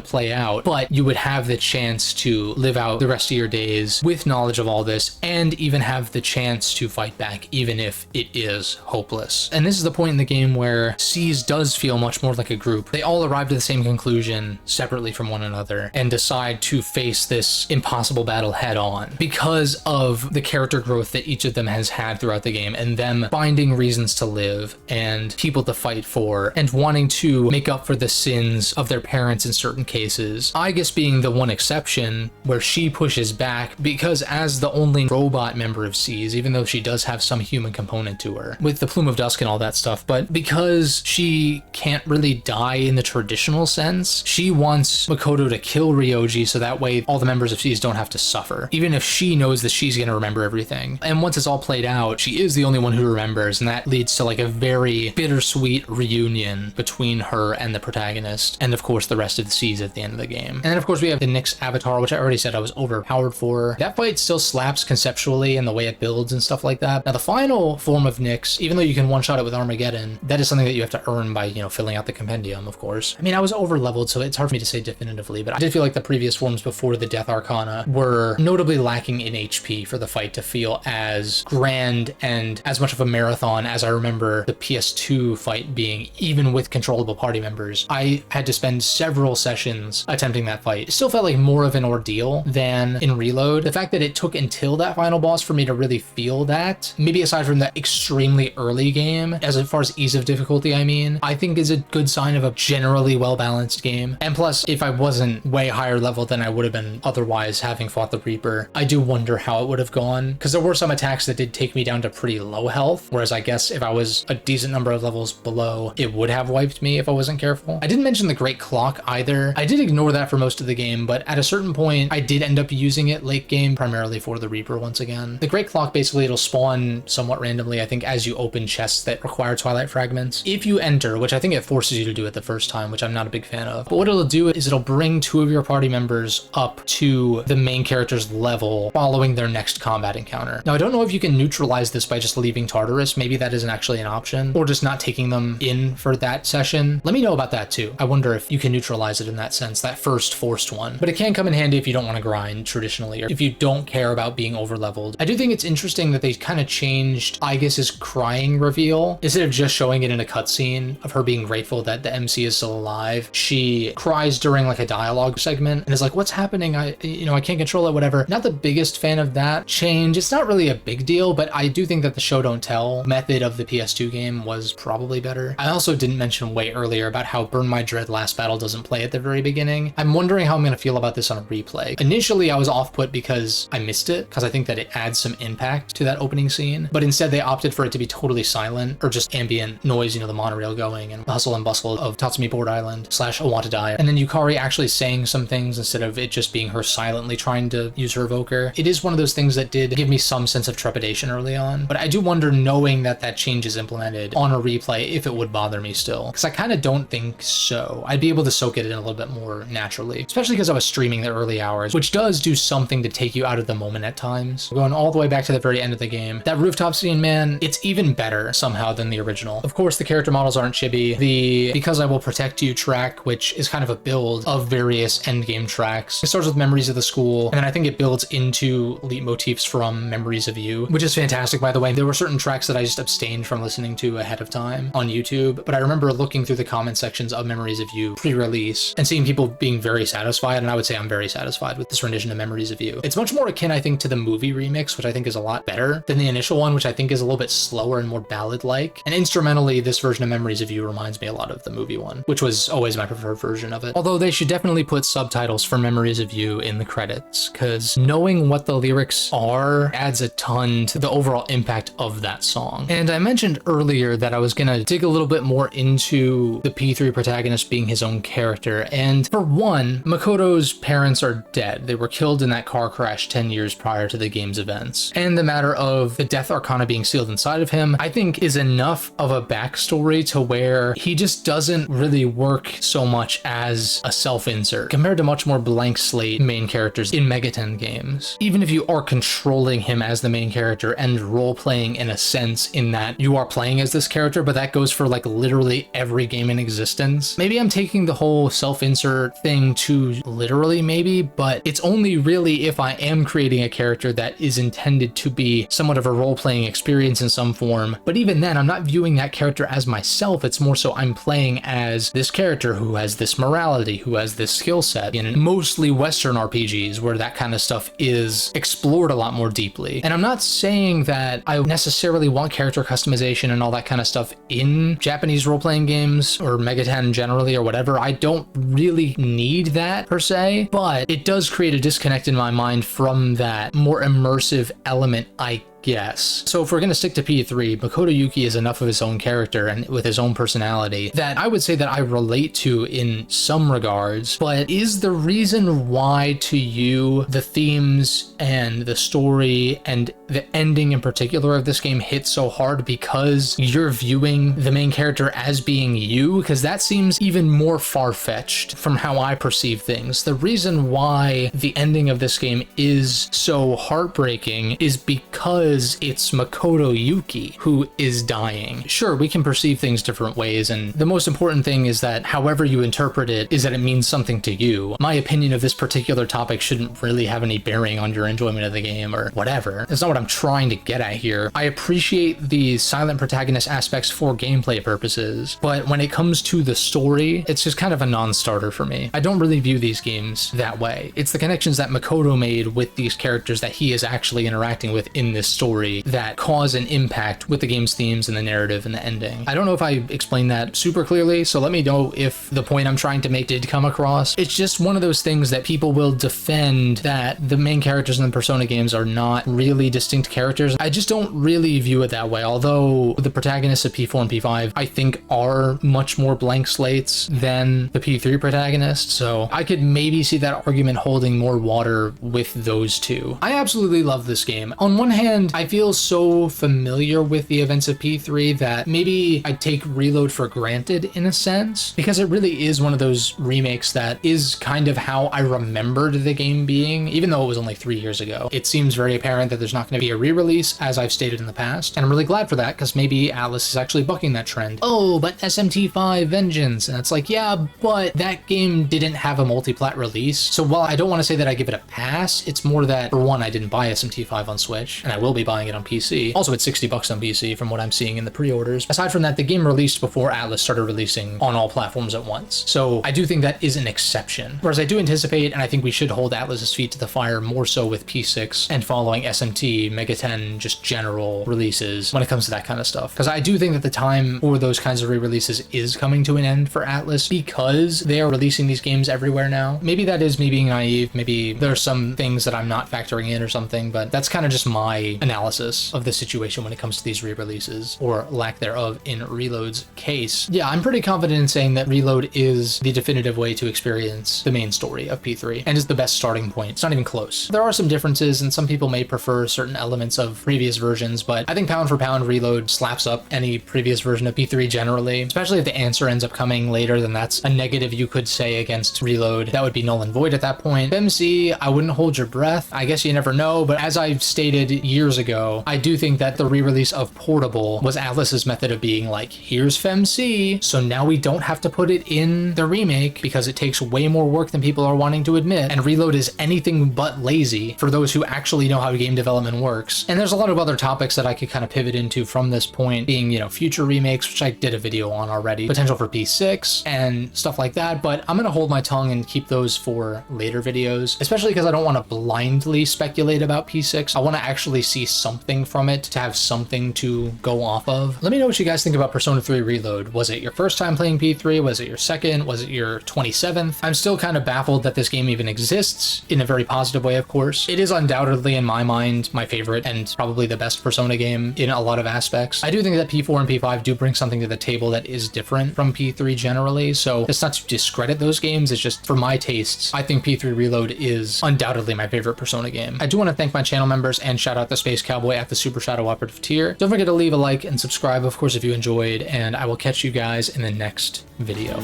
A: to play out, but you would have the chance to live out the rest of your days with knowledge of all this, and even have the chance to fight back, even if it is hopeless. And this is the point in the game where Seize does feel much more like a group. They all arrive to the same conclusion separately from one another and decide to face this impossible battle head on because of the character growth that each of them has had throughout the game, and them finding reasons to live and people to fight for, and wanting to make up for the sins of their parents in certain cases. Aigis being the one exception where she pushes back because as the only robot member of Seize, even though she does have some human component to her with the Plume of Dusk and all that stuff, but because she can't really die in the traditional sense, she wants Makoto to kill Ryoji so that way all the members of Seize don't have to suffer, even if she knows that she's going to remember everything. And once it's all played out, she is the only one who remembers, and that leads to like a very bittersweet reunion between her and the protagonist, and of course the rest of the Seize at the end of the game. And then of course we have the Nyx avatar, which I already said I was overpowered for. That fight still slaps conceptually and the way it builds and stuff like that. Now the final form of Nyx, even though you can one-shot it with Armageddon, that is something that you have to earn by, filling out the compendium, of course. I mean, I was over-leveled, so it's hard for me to say definitively, but I did feel like the previous forms before the Death Arcana were notably lacking in HP for the fight to feel as grand and as much of a marathon as I remember the PS2 fight being, even with controllable party members. I had to spend several sessions attempting that fight. It still felt like more of an ordeal than in Reload. The fact that it took until that final boss for me to really feel that, maybe aside from the extremely early game, as far as ease of difficulty, I think is a good sign of a generally well-balanced game. And plus, if I wasn't way higher level than I would have been otherwise having fought the Reaper, I do wonder how it would have gone, because there were some attacks that did take me down to pretty low health, whereas I guess if I was a decent number of levels below, it would have wiped me if I wasn't careful. I didn't mention the Great Clock either. I did ignore that for most of the game, but at a certain point, I did end up using it late game, primarily for the Reaper once again. The Great Clock, basically, it'll spawn somewhat randomly, I think, as you open chests that require Twilight Fragments. If you enter, which I think it forces you to do it the first time, which I'm not a big fan of, but what it'll do is it'll bring two of your party members up to the main character's level following their next combat encounter. Now, I don't know if you can neutralize this by just leaving Tartarus. Maybe that isn't actually an option, or just not taking them in for that session. Let me know about that too. I wonder if you can neutralize it in that sense, that first forced one. But it can come in handy if you don't want to grind traditionally, or if you don't care about being over leveled. I do think it's interesting that they kind of changed Aegis's crying reveal. Instead of just showing it in a cutscene of her being grateful that the MC is still alive, she cries during like a dialogue segment and is like, what's happening? I can't control it, whatever. Not the biggest fan of that change. It's not really a big deal, but I do think that the show don't tell method of the PS2 game was probably better. I also didn't mention way earlier about how Burn My Dread Last Battle doesn't play at the very beginning. I'm wondering how I'm going to feel about this on a replay. Initially, I was off-put because I missed it, because I think that it adds some impact to that opening scene, but instead they opted for it to be totally silent, or just ambient noise, the monorail going and the hustle and bustle of Tatsumi Board Island / Iwatodai, and then Yukari actually saying some things instead of it just being her silently trying to use her evoker. It is one of those things that did give me some sense of trepidation early on, but I do wonder, knowing that that change is implemented on a replay, if it would bother me still, because I kind of don't think so. I'd be able to soak it in a little bit more naturally, especially because I was streaming the early hours, which does do something to take you out of the moment at times. Going all the way back to the very end of the game, that rooftop scene, man, it's even better somehow than the original. Of course, the character models aren't chibi. The Because I Will Protect You track, which is kind of a build of various endgame tracks. It starts with Memories of the School, and then I think it builds into leitmotifs from Memories of You, which is fantastic, by the way. There were certain tracks that I just abstained from listening to ahead of time on YouTube, but I remember looking through the comment sections of Memories of You pre-release and seeing people being very satisfied, and I would say I'm very satisfied with this rendition of Memories of You. It's much more akin, I think, to the movie remix, which I think is a lot better than the initial one, which I think is a little bit slower and more ballad-like. And instrumentally, this version of Memories of You reminds me a lot of the movie one, which was always my preferred version of it. Although they should definitely put subtitles for Memories of You in the credits, because knowing what the lyrics are guitar adds a ton to the overall impact of that song. And I mentioned earlier that I was gonna dig a little bit more into the P3 protagonist being his own character. And for one, Makoto's parents are dead. They were killed in that car crash 10 years prior to the game's events. And the matter of the death arcana being sealed inside of him, I think is enough of a backstory to where he just doesn't really work so much as a self-insert compared to much more blank slate main characters in Megaten games. Even if you are controlling him as the main character and role-playing in a sense in that you are playing as this character, but that goes for like literally every game in existence. Maybe I'm taking the whole self-insert thing too literally maybe, but it's only really if I am creating a character that is intended to be somewhat of a role-playing experience in some form. But even then, I'm not viewing that character as myself. It's more so I'm playing as this character who has this morality, who has this skill set in mostly Western RPGs where that kind of stuff is explored a lot more deeply. And I'm not saying that I necessarily want character customization and all that kind of stuff in Japanese role-playing games or Megaten generally or whatever. I don't really need that per se, but it does create a disconnect in my mind from that more immersive element, I guess. So if we're going to stick to P3, Makoto Yuki is enough of his own character and with his own personality that I would say that I relate to in some regards. But is the reason why to you the themes and the story and the ending in particular of this game hit so hard because you're viewing the main character as being you? Because that seems even more far-fetched from how I perceive things. The reason why the ending of this game is so heartbreaking is because it's Makoto Yuki who is dying. Sure, we can perceive things different ways, and the most important thing is that however you interpret it is that it means something to you. My opinion of this particular topic shouldn't really have any bearing on your enjoyment of the game or whatever. That's not what I'm trying to get at here. I appreciate the silent protagonist aspects for gameplay purposes, but when it comes to the story, it's just kind of a non-starter for me. I don't really view these games that way. It's the connections that Makoto made with these characters that he is actually interacting with in this story that cause an impact with the game's themes and the narrative and the ending. I don't know if I explained that super clearly, so let me know if the point I'm trying to make did come across. It's just one of those things that people will defend that the main characters in the Persona games are not really distinct characters. I just don't really view it that way, although the protagonists of P4 and P5 I think are much more blank slates than the P3 protagonist, so I could maybe see that argument holding more water with those two. I absolutely love this game. On one hand, I feel so familiar with the events of P3 that maybe I take Reload for granted in a sense, because it really is one of those remakes that is kind of how I remembered the game being, even though it was only 3 years ago. It seems very apparent that there's not going to be a re-release, as I've stated in the past, and I'm really glad for that, because maybe Atlas is actually bucking that trend. Oh, but SMT5 Vengeance, and it's like, yeah, but that game didn't have a multi-plat release, so while I don't want to say that I give it a pass, it's more that, for one, I didn't buy SMT5 on Switch, and I will be buying it on PC. Also, it's $60 on PC from what I'm seeing in the pre-orders. Aside from that, the game released before Atlas started releasing on all platforms at once. So I do think that is an exception. Whereas I do anticipate, and I think we should hold Atlas's feet to the fire more so with P6 and following SMT, Megaten, just general releases when it comes to that kind of stuff. Because I do think that the time for those kinds of re-releases is coming to an end for Atlas because they are releasing these games everywhere now. Maybe that is me being naive. Maybe there are some things that I'm not factoring in or something, but that's kind of just my analysis of the situation when it comes to these re-releases, or lack thereof in Reload's case. Yeah, I'm pretty confident in saying that Reload is the definitive way to experience the main story of P3 and is the best starting point. It's not even close. There are some differences and some people may prefer certain elements of previous versions, but I think pound for pound Reload slaps up any previous version of P3 generally, especially if the answer ends up coming later, then that's a negative you could say against Reload. That would be null and void at that point. FMC, I wouldn't hold your breath. I guess you never know, but as I've stated years ago, I do think that the re-release of Portable was Atlas's method of being like, here's FemC, so now we don't have to put it in the remake because it takes way more work than people are wanting to admit, and Reload is anything but lazy for those who actually know how game development works. And there's a lot of other topics that I could kind of pivot into from this point, being, you know, future remakes, which I did a video on already, potential for P6 and stuff like that, but I'm gonna hold my tongue and keep those for later videos, especially because I don't want to blindly speculate about P6. I want to actually see see something from it, to have something to go off of. Let me know what you guys think about Persona 3 Reload. Was it your first time playing P3? Was it your second? Was it your 27th? I'm still kind of baffled that this game even exists, in a very positive way, of course. It is undoubtedly, in my mind, my favorite and probably the best Persona game in a lot of aspects. I do think that P4 and P5 do bring something to the table that is different from P3 generally, so it's not to discredit those games, it's just for my tastes, I think P3 Reload is undoubtedly my favorite Persona game. I do want to thank my channel members and shout out the Space Cowboy at the Super Shadow Operative tier. Don't forget to leave a like and subscribe, of course, if you enjoyed, and I will catch you guys in the next video.